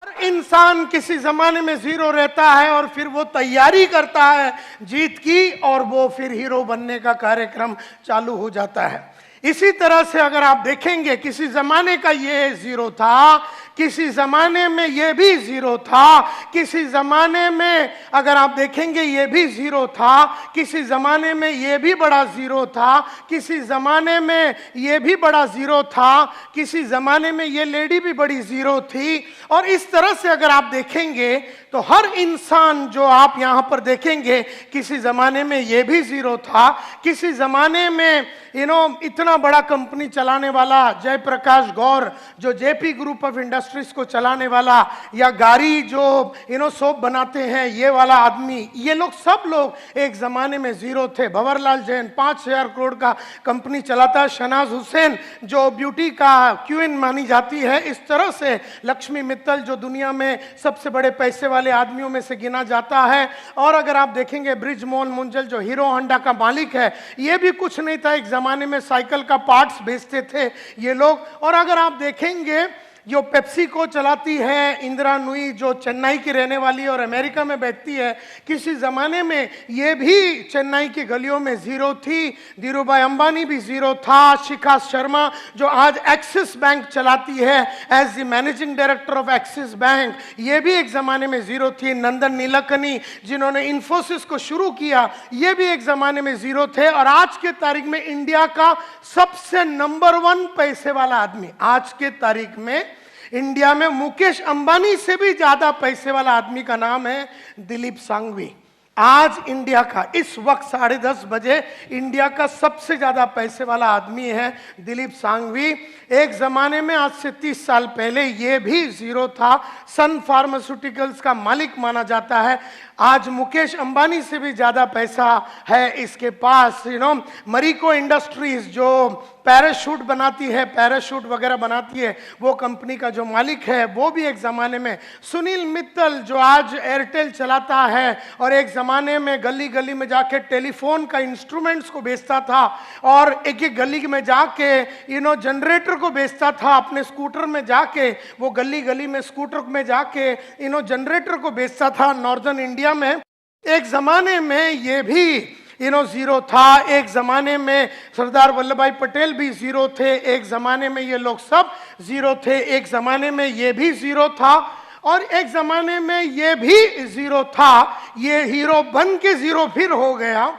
हर इंसान किसी जमाने में जीरो रहता है और फिर वो तैयारी करता है जीत की और वो फिर हीरो बनने का कार्यक्रम चालू हो जाता है। इसी तरह से अगर आप देखेंगे किसी जमाने का ये जीरो था, किसी जमाने में ये भी जीरो था, किसी जमाने में अगर आप देखेंगे ये भी जीरो था, किसी जमाने में ये भी बड़ा जीरो था, किसी जमाने में ये भी बड़ा जीरो था, किसी जमाने में ये लेडी भी बड़ी जीरो थी। और इस तरह से अगर आप देखेंगे तो हर इंसान जो आप यहां पर देखेंगे किसी जमाने में ये भी जीरो था, किसी जमाने में इतना बड़ा कंपनी चलाने वाला जयप्रकाश गौर जो जेपी ग्रुप ऑफ इंडस्ट्रीज को चलाने वाला, या गाड़ी जो सोप बनाते हैं ये वाला आदमी, ये लोग सब लोग एक जमाने में जीरो थे। भंवरलाल जैन 5,000 करोड़ का कंपनी चलाता है। शहनाज हुसैन जो ब्यूटी का क्वीन मानी जाती है। इस तरह से लक्ष्मी मित्तल जो दुनिया में सबसे बड़े पैसे वाले आदमियों में से गिना जाता है। और अगर आप देखेंगे ब्रिजमोहन मुंजल जो हीरो होंडा का मालिक है, ये भी कुछ नहीं था, एक जमाने में साइकिल का पार्ट्स बेचते थे ये लोग। और अगर आप देखेंगे जो पेप्सी को चलाती है इंदिरा नुई जो चेन्नई की रहने वाली और अमेरिका में बैठती है, किसी ज़माने में ये भी चेन्नई की गलियों में ज़ीरो थी। धीरूभाई अंबानी भी ज़ीरो था। शिखा शर्मा जो आज एक्सिस बैंक चलाती है as the managing director of Axis Bank, ये भी एक ज़माने में ज़ीरो थी। नंदन नीलकनी जिन्होंने इन्फोसिस को शुरू किया, ये भी एक ज़माने में ज़ीरो थे। और आज के तारीख में इंडिया का सबसे नंबर 1 पैसे वाला आदमी, आज के तारीख में इंडिया में मुकेश अंबानी से भी ज्यादा पैसे वाला आदमी का नाम है दिलीप सांघवी। आज इंडिया का इस वक्त 10:30 बजे इंडिया का सबसे ज्यादा पैसे वाला आदमी है दिलीप सांघवी। एक जमाने में आज से 30 साल पहले ये भी जीरो था। सन फार्मास्यूटिकल्स का मालिक माना जाता है। आज मुकेश अंबानी से भी ज्यादा पैसा है इसके पास। मरीको इंडस्ट्रीज जो पैराशूट बनाती है, पैराशूट वगैरह बनाती है, वो कंपनी का जो मालिक है वो भी एक ज़माने में। सुनील मित्तल जो आज एयरटेल चलाता है और एक ज़माने में गली गली में जाके टेलीफोन का इंस्ट्रूमेंट्स को बेचता था और एक एक गली में जाके जनरेटर को बेचता था। अपने स्कूटर में जाके वो गली गली में स्कूटर में जाके जनरेटर को बेचता था नॉर्दर्न इंडिया में। एक ज़माने में ये भी जीरो था। एक ज़माने में सरदार वल्लभ पटेल भी जीरो थे। एक ज़माने में ये लोग सब जीरो थे। एक ज़माने में ये भी जीरो था और एक ज़माने में ये भी जीरो था। ये हीरो बन के जीरो फिर हो गया,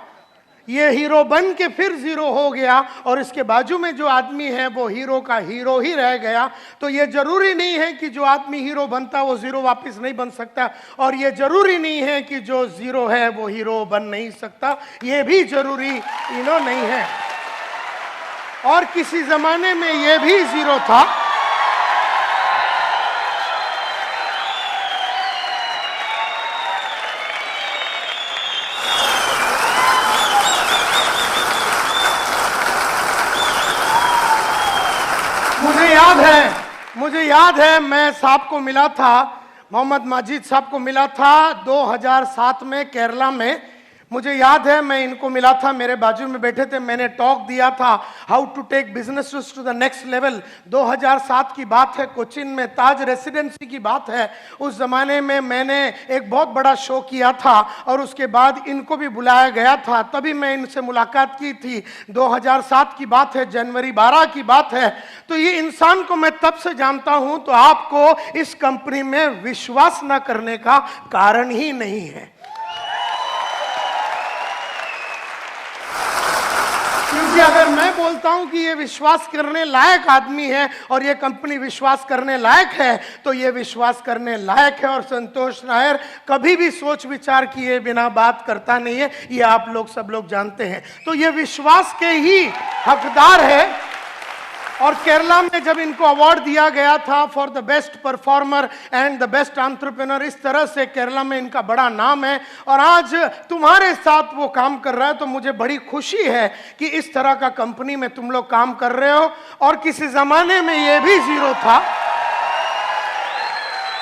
ये हीरो बन के फिर जीरो हो गया और इसके बाजू में जो आदमी है वो हीरो का हीरो ही रह गया। तो ये जरूरी नहीं है कि जो आदमी हीरो बनता वो जीरो वापस नहीं बन सकता, और ये जरूरी नहीं है कि जो जीरो है वो हीरो बन नहीं सकता, ये भी जरूरी नहीं है। और किसी जमाने में ये भी जीरो था। मुझे याद है मैं साहब को मिला था, मोहम्मद माजिद साहब को मिला था 2007 में केरला में। मुझे याद है मैं इनको मिला था, मेरे बाजू में बैठे थे, मैंने टॉक दिया था how to take business to the next level. 2007 की बात है, कोचिन में ताज रेसिडेंसी की बात है। उस जमाने में मैंने एक बहुत बड़ा शो किया था और उसके बाद इनको भी बुलाया गया था, तभी मैं इनसे मुलाकात की थी। 2007 की बात है, जनवरी 12 की बात है। तो ये इंसान को मैं तब से जानता हूं, तो आपको इस कंपनी में विश्वास न करने का कारण ही नहीं है। क्योंकि अगर मैं बोलता हूं कि ये विश्वास करने लायक आदमी है और ये कंपनी विश्वास करने लायक है, तो ये विश्वास करने लायक है। और संतोष नायर कभी भी सोच विचार किए बिना बात करता नहीं है, ये आप लोग सब लोग जानते हैं। तो ये विश्वास के ही हकदार है। और केरला में जब इनको अवार्ड दिया गया था for the best performer and the best entrepreneur, इस तरह से केरला में इनका बड़ा नाम है और आज तुम्हारे साथ वो काम कर रहा है। तो मुझे बड़ी खुशी है कि इस तरह का कंपनी में तुम लोग काम कर रहे हो। और किसी जमाने में ये भी जीरो था,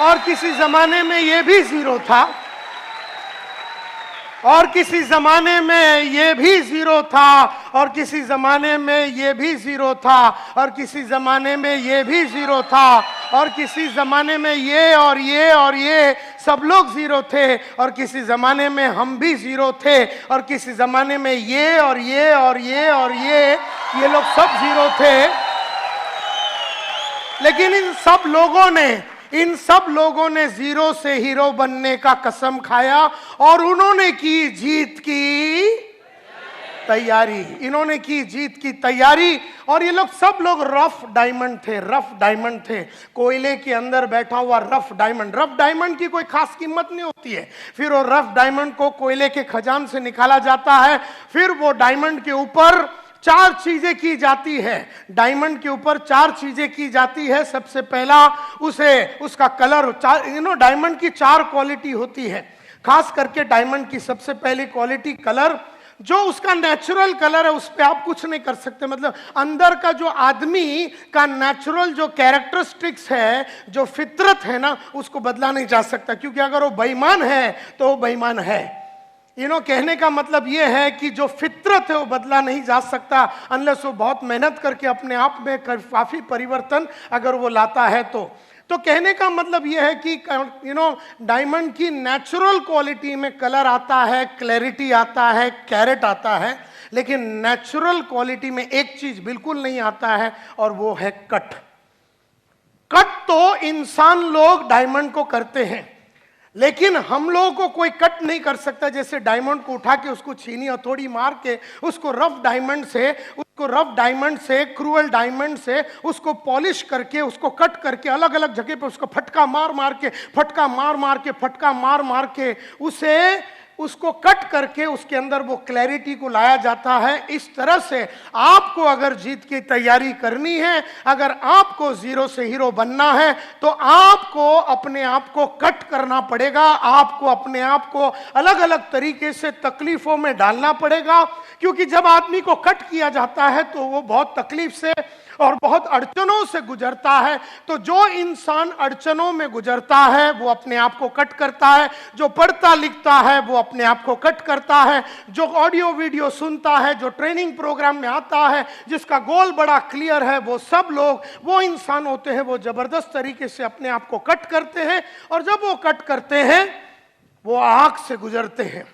और किसी जमाने में ये भी जीरो था, और किसी जमाने में ये भी जीरो था, और किसी जमाने में ये भी जीरो था, और किसी जमाने में ये भी जीरो था, और किसी ज़माने में ये और ये और ये सब लोग ज़ीरो थे, और किसी ज़माने में हम भी ज़ीरो थे, और किसी ज़माने में ये और ये और ये और ये लोग सब ज़ीरो थे। लेकिन इन सब लोगों ने ज़ीरो से हीरो बनने का कसम खाया, और उन्होंने की जीत की तैयारी। इन्होंने की जीत की तैयारी, और ये लोग सब लोग रफ डायमंड थे, कोयले के अंदर बैठा हुआ रफ डायमंड की कोई खास कीमत नहीं होती है। फिर वो रफ डायमंड को कोयले के खजान से निकाला जाता है, फिर वो डायमंड के ऊपर 4 चीजें की जाती है। डायमंड के ऊपर 4 चीजें की जाती है। सबसे पहला उसका कलर, डायमंड की 4 क्वालिटी होती है। खास करके डायमंड की सबसे पहली क्वालिटी कलर, जो उसका नेचुरल कलर है उस पर आप कुछ नहीं कर सकते। मतलब अंदर का जो आदमी का नेचुरल जो कैरेक्टरिस्टिक्स है, जो फितरत है ना, उसको बदला नहीं जा सकता, क्योंकि अगर वो बेईमान है तो वो बेईमान है। कहने का मतलब ये है कि जो फितरत है वो बदला नहीं जा सकता, अनलेस वो बहुत मेहनत करके अपने आप में काफी परिवर्तन अगर वो लाता है तो कहने का मतलब यह है कि डायमंड की नेचुरल क्वालिटी में कलर आता है, क्लैरिटी आता है, कैरेट आता है, लेकिन नेचुरल क्वालिटी में एक चीज बिल्कुल नहीं आता है, और वो है कट। तो इंसान लोग डायमंड को करते हैं, लेकिन हम लोगों को कोई कट नहीं कर सकता। जैसे डायमंड को उठा के उसको छीनी हथौड़ी मार के उसको रफ डायमंड से क्रूअल डायमंड से उसको पॉलिश करके उसको कट करके अलग अलग जगह पे उसको फटका मार के उसको कट करके उसके अंदर वो क्लैरिटी को लाया जाता है। इस तरह से आपको अगर जीत की तैयारी करनी है, अगर आपको ज़ीरो से हीरो बनना है, तो आपको अपने आप को कट करना पड़ेगा। आपको अपने आप को अलग अलग तरीके से तकलीफों में डालना पड़ेगा, क्योंकि जब आदमी को कट किया जाता है तो वो बहुत तकलीफ से और बहुत अड़चनों से गुजरता है। तो जो इंसान अड़चनों में गुजरता है वो अपने आप को कट करता है, जो पढ़ता लिखता है वो अपने आप को कट करता है, जो ऑडियो वीडियो सुनता है, जो ट्रेनिंग प्रोग्राम में आता है, जिसका गोल बड़ा क्लियर है, वो सब लोग वो इंसान होते हैं, वो जबरदस्त तरीके से अपने आप को कट करते हैं। और जब वो कट करते हैं वो आग से गुजरते हैं।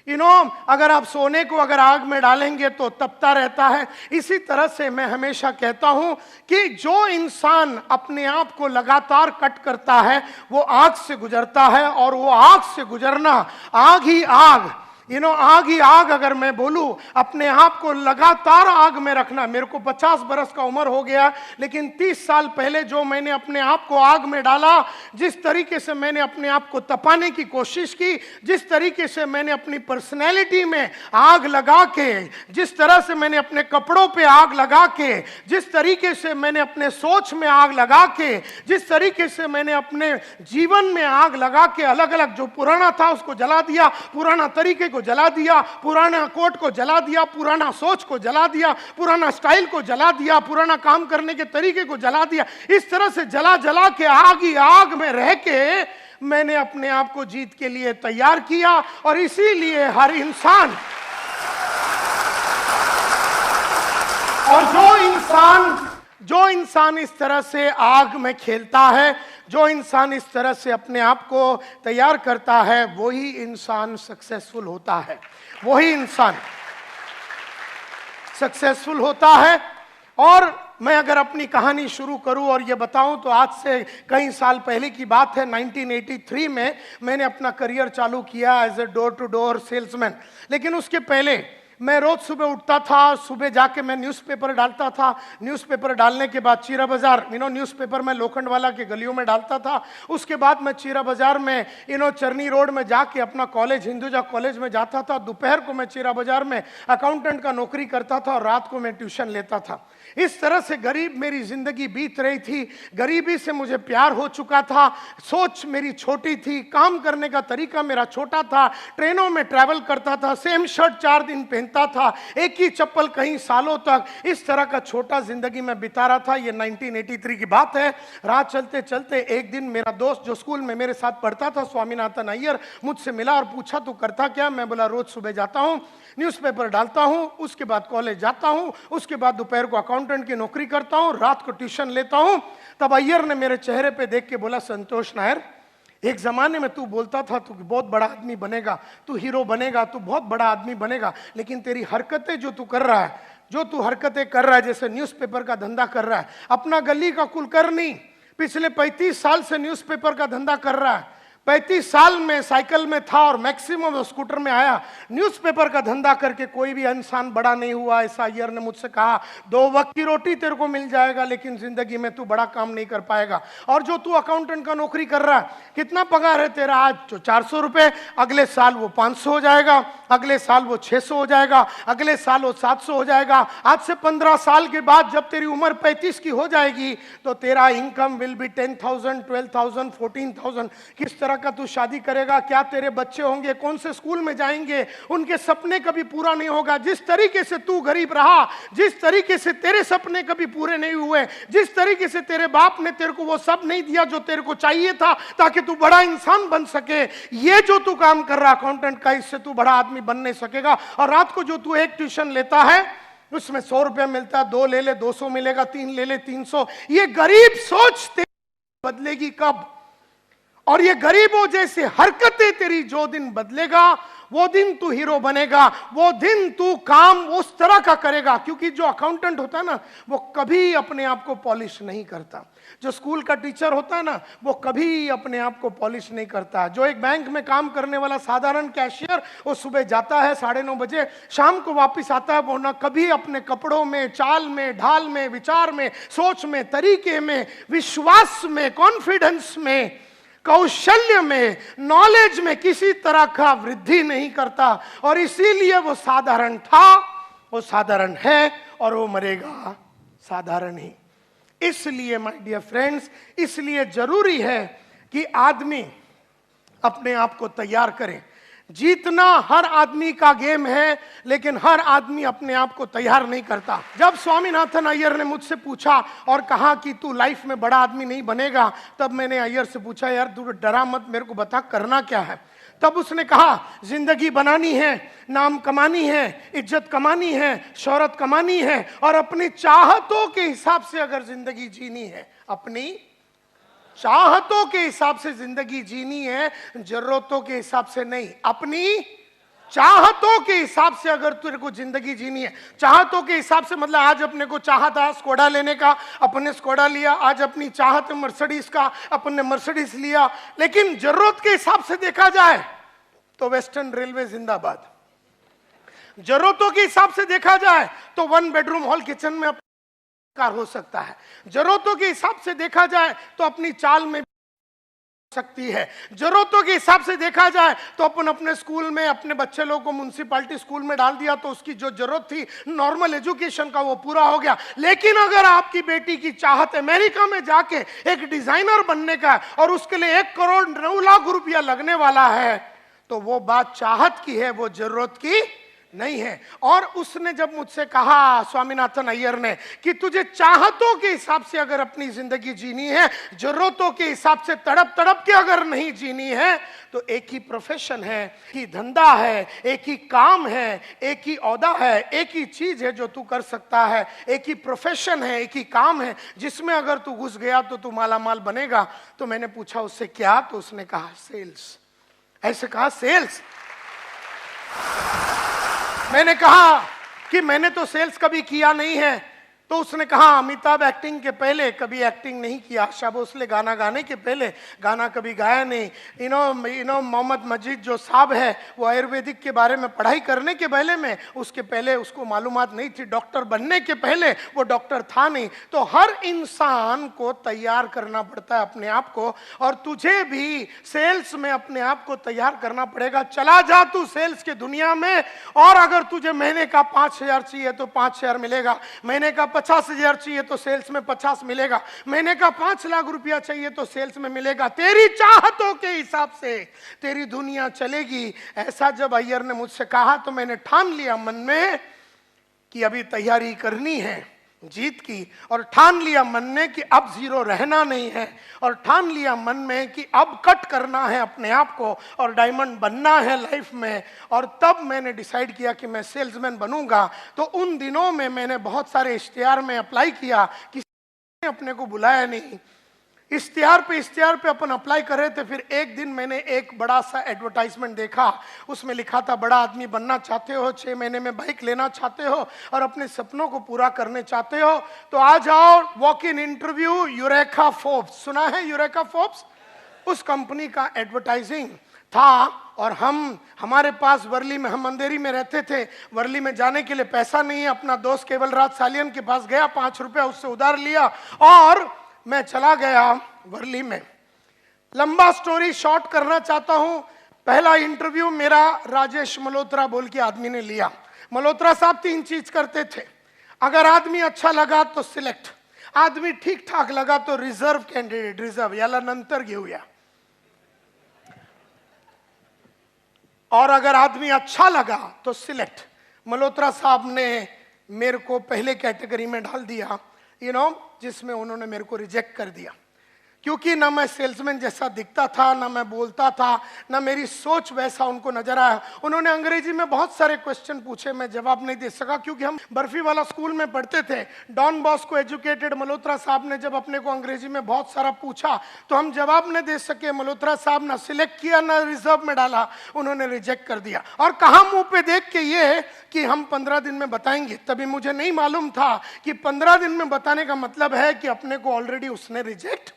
अगर आप सोने को अगर आग में डालेंगे तो तपता रहता है। इसी तरह से मैं हमेशा कहता हूं कि जो इंसान अपने आप को लगातार कट करता है वो आग से गुजरता है, और वो आग से गुजरना, आग ही आग, आग ही आग, अगर मैं बोलूं अपने आप को लगातार आग में रखना। मेरे को 50 बरस का उम्र हो गया, लेकिन 30 साल पहले जो मैंने अपने आप को आग में डाला, जिस तरीके से मैंने अपने आप को तपाने की कोशिश की, जिस तरीके से मैंने अपनी पर्सनैलिटी में आग लगा के, जिस तरह से मैंने अपने कपड़ों पे आग लगा के, जिस तरीके से मैंने अपने सोच में आग लगा के, जिस तरीके से मैंने अपने जीवन में आग लगा के अलग अलग जो पुराना था उसको जला दिया, पुराना तरीके को जला दिया, पुराना कोट को जला दिया, पुराना सोच को जला दिया, पुराना स्टाइल को जला दिया, पुराना काम करने के तरीके को जला दिया। इस तरह से जला जला के आग ही आग में रह के मैंने अपने आप को जीत के लिए तैयार किया। और इसीलिए हर इंसान, और जो इंसान इस तरह से आग में खेलता है, जो इंसान इस तरह से अपने आप को तैयार करता है, वही इंसान सक्सेसफुल होता है, वही इंसान सक्सेसफुल होता है। और मैं अगर अपनी कहानी शुरू करूं और ये बताऊं तो आज से कई साल पहले की बात है। 1983 में मैंने अपना करियर चालू किया as a door to door salesman. लेकिन उसके पहले मैं रोज सुबह उठता था, सुबह जाके मैं न्यूज़पेपर डालता था। न्यूज़पेपर डालने के बाद चीरा बाजार, न्यूज़पेपर मैं लोखंडवाला के गलियों में डालता था। उसके बाद मैं चीरा बाजार में चरनी रोड में जाके अपना कॉलेज, हिंदुजा कॉलेज में जाता था। दोपहर को मैं चीरा बाजार में अकाउंटेंट का नौकरी करता था और रात को मैं ट्यूशन लेता था। इस तरह से गरीब मेरी जिंदगी बीत रही थी। गरीबी से मुझे प्यार हो चुका था, सोच मेरी छोटी थी, काम करने का तरीका मेरा छोटा था। ट्रेनों में ट्रैवल करता था, सेम शर्ट 4 दिन पहनता पहनता था, एक ही चप्पल कई सालों तक, इस तरह का छोटा जिंदगी में बिता रहा था। ये 1983 की बात है। रात चलते चलते एक दिन मेरा दोस्त जो स्कूल में मेरे साथ पढ़ता था, स्वामीनाथन अय्यर, मुझसे मिला और पूछा तू करता क्या? मैं बोला रोज सुबह जाता हूँ, न्यूज़पेपर डालता हूँ, उसके बाद कॉलेज जाता हूँ, उसके बाद दोपहर को अकाउंटेंट की नौकरी करता हूँ, रात को ट्यूशन लेता हूँ। तब अय्यर ने मेरे चेहरे पे देख के बोला, संतोष नायर, एक जमाने में तू बोलता था तू बहुत बड़ा आदमी बनेगा, तू हीरो बनेगा, तू बहुत बड़ा आदमी बनेगा, लेकिन तेरी हरकतें जो तू कर रहा है, जो तू हरकतें कर रहा है, जैसे न्यूज़पेपर का धंधा कर रहा है, अपना गली का कुलकर्णी पिछले 35 साल से न्यूज़पेपर का धंधा कर रहा है, 35 साल में साइकिल में था और मैक्सिमम स्कूटर में आया, न्यूज़पेपर का धंधा करके कोई भी इंसान बड़ा नहीं हुआ। ऐसा अय्यर ने मुझसे कहा, 2 वक्त की रोटी तेरे को मिल जाएगा, लेकिन जिंदगी में तू बड़ा काम नहीं कर पाएगा। और जो तू अकाउंटेंट का नौकरी कर रहा है, कितना पगार है तेरा? आज जो 400 रुपए, अगले साल वो 500 हो जाएगा, अगले साल वो 600 हो जाएगा, अगले साल वो 700 हो जाएगा। आज से 15 साल के बाद जब तेरी उम्र 35 की हो जाएगी तो तेरा इनकम विल बी 10,000, 12,000, 14,000। किस तरह का तू शादी करेगा? क्या तेरे बच्चे होंगे? कौन से स्कूल में जाएंगे? उनके सपने कभी पूरा नहीं होगा। जिस तरीके से तू गरीब रहा, जिस तरीके से तेरे सपने कभी पूरे नहीं हुए, जिस तरीके से तेरे बाप ने तेरे को वो सब नहीं दिया जो तेरे को चाहिए था ताकि तू बड़ा इंसान बन सके, ये जो तू काम कर रहा अकाउंटेंट का, इससे तू बड़ा आदमी बन नहीं सकेगा। और रात को जो तू एक ट्यूशन लेता है उसमें 100 रुपया मिलता है, 2 ले ले 200 मिलेगा, 3 ले ले 300। ये गरीब सोच तेरी बदलेगी कब? और ये गरीबों जैसे हरकतें तेरी जो दिन बदलेगा, वो दिन तू हीरो बनेगा, वो दिन तू काम उस तरह का करेगा। क्योंकि जो अकाउंटेंट होता है ना, वो कभी अपने आप को पॉलिश नहीं करता। जो स्कूल का टीचर होता है ना, वो कभी अपने आप को पॉलिश नहीं करता। जो एक बैंक में काम करने वाला साधारण कैशियर, वो सुबह जाता है 9:30 बजे, शाम को वापस आता है, वो ना कभी अपने कपड़ों में, चाल में, ढाल में, विचार में, सोच में, तरीके में, विश्वास में, कॉन्फिडेंस में, कौशल्य में, नॉलेज में किसी तरह का वृद्धि नहीं करता। और इसीलिए वो साधारण था, वो साधारण है और वो मरेगा साधारण ही। इसलिए माय डियर फ्रेंड्स, इसलिए जरूरी है कि आदमी अपने आप को तैयार करे। जीतना हर आदमी का गेम है, लेकिन हर आदमी अपने आप को तैयार नहीं करता। जब स्वामीनाथन अय्यर ने मुझसे पूछा और कहा कि तू लाइफ में बड़ा आदमी नहीं बनेगा, तब मैंने अय्यर से पूछा, यार तू डरा मत, मेरे को बता करना क्या है। तब उसने कहा, जिंदगी बनानी है, नाम कमानी है, इज्जत कमानी है, शोहरत कमानी है, और अपनी चाहतों के हिसाब से अगर जिंदगी जीनी है, अपनी चाहतों के हिसाब से जिंदगी जीनी है, जरूरतों के हिसाब से नहीं। अपनी चाहतों के हिसाब से अगर तेरे को जिंदगी जीनी है, चाहतों के हिसाब से मतलब आज अपने को चाहा था स्कोडा लेने का, अपने स्कोडा लिया। आज अपनी चाहत है मर्सिडीज का, अपने मर्सिडीज लिया। लेकिन जरूरत के हिसाब से देखा जाए तो वेस्टर्न रेलवे जिंदाबाद। जरूरतों के हिसाब से देखा जाए तो 1 बेडरूम हॉल किचन में कार हो सकता है। जरूरतों के हिसाब से देखा जाए तो अपनी चाल में सकती है। जरूरतों के हिसाब से देखा जाए तो अपन अपने स्कूल में अपने बच्चे लोगों को म्युनिसिपैलिटी स्कूल में डाल दिया तो उसकी जो जरूरत थी नॉर्मल एजुकेशन का, वो पूरा हो गया। लेकिन अगर आपकी बेटी की चाहत अमेरिका में जाके एक डिजाइनर बनने का और उसके लिए 1 करोड़ 9 लाख रुपया लगने वाला है, तो वो बात चाहत की है, वो जरूरत की नहीं है। और उसने जब मुझसे कहा, स्वामीनाथन अय्यर ने, कि तुझे चाहतों के हिसाब से अगर अपनी जिंदगी जीनी है, जरूरतों के हिसाब से तड़प तड़प के अगर नहीं जीनी है, तो एक ही प्रोफेशन है, एक ही धंधा है, एक ही काम है, एक ही औहदा है, एक ही चीज है जो तू कर सकता है, एक ही प्रोफेशन है, एक ही काम है जिसमें अगर तू घुस गया तो तू मालामाल बनेगा। तो मैंने पूछा उससे क्या? तो उसने कहा सेल्स। ऐसे कहा सेल्स। मैंने कहा कि मैंने तो सेल्स कभी किया नहीं है। तो उसने कहा, अमिताभ एक्टिंग के पहले कभी एक्टिंग नहीं किया, आशा भोसले गाना गाने के पहले गाना कभी गाया नहीं। मोहम्मद मजीद जो साहब है, वो आयुर्वेदिक के बारे में पढ़ाई करने के पहले में, उसके पहले उसको मालूमात नहीं थी। डॉक्टर बनने के पहले वो डॉक्टर था नहीं। तो हर इंसान को तैयार करना पड़ता है अपने आप को, और तुझे भी सेल्स में अपने आप को तैयार करना पड़ेगा। चला जा तू सेल्स की दुनिया में, और अगर तुझे महीने का 5,000 चाहिए तो 5,000 मिलेगा, महीने का 50,000 चाहिए तो सेल्स में 50 मिलेगा। मैंने कहा 5 लाख रुपया चाहिए तो सेल्स में मिलेगा। तेरी चाहतों के हिसाब से तेरी दुनिया चलेगी। ऐसा जब अय्यर ने मुझसे कहा तो मैंने ठान लिया मन में कि अभी तैयारी करनी है जीत की, और ठान लिया मन में कि अब जीरो रहना नहीं है, और ठान लिया मन में कि अब कट करना है अपने आप को और डायमंड बनना है लाइफ में। और तब मैंने डिसाइड किया कि मैं सेल्समैन बनूंगा। तो उन दिनों में मैंने बहुत सारे इश्तिहार में अप्लाई किया, किसी ने अपने को बुलाया नहीं। इश्तिहार पे अपन अप्लाई कर रहे थे। फिर एक दिन मैंने एक बड़ा सा एडवर्टाइजमेंट देखा, उसमें लिखा था बड़ा आदमी बनना चाहते हो, 6 महीने में बाइक लेना चाहते हो और अपने सपनों को पूरा करने चाहते हो तो आ जाओ walk in interview eureka Forbes. सुना है यूरेका फोर्ब्स? उस कंपनी का एडवर्टाइजिंग था। और हमारे पास वर्ली में, हम अंधेरी में रहते थे, वर्ली में जाने के लिए पैसा नहीं है। अपना दोस्त केवल राज सालियन के पास गया, 5 रुपया उससे उधार लिया और मैं चला गया वर्ली में। लंबा स्टोरी शॉर्ट करना चाहता हूं। पहला इंटरव्यू मेरा राजेश मल्होत्रा बोल के आदमी ने लिया। मल्होत्रा साहब 3 चीज करते थे। अगर आदमी अच्छा लगा तो सिलेक्ट, आदमी ठीक ठाक लगा तो रिजर्व कैंडिडेट, रिजर्व याला नंतर घेऊया, और अगर आदमी अच्छा लगा तो सिलेक्ट। मल्होत्रा साहब ने मेरे को पहले कैटेगरी में डाल दिया, जिसमें उन्होंने मेरे को रिजेक्ट कर दिया, क्योंकि ना मैं सेल्समैन जैसा दिखता था, ना मैं बोलता था, ना मेरी सोच वैसा उनको नजर आया। उन्होंने अंग्रेजी में बहुत सारे क्वेश्चन पूछे, मैं जवाब नहीं दे सका, क्योंकि हम बर्फी वाला स्कूल में पढ़ते थे। डॉन बॉस्को एजुकेटेड मल्होत्रा साहब ने जब अपने को अंग्रेजी में बहुत सारा पूछा तो हम जवाब नहीं दे सके। मल्होत्रा साहब ना सिलेक्ट किया ना रिजर्व में डाला, उन्होंने रिजेक्ट कर दिया। और कहा मुंह पे देख के ये कि हम 15 दिन में बताएंगे। तभी मुझे नहीं मालूम था कि 15 दिन में बताने का मतलब है कि अपने को ऑलरेडी उसने रिजेक्ट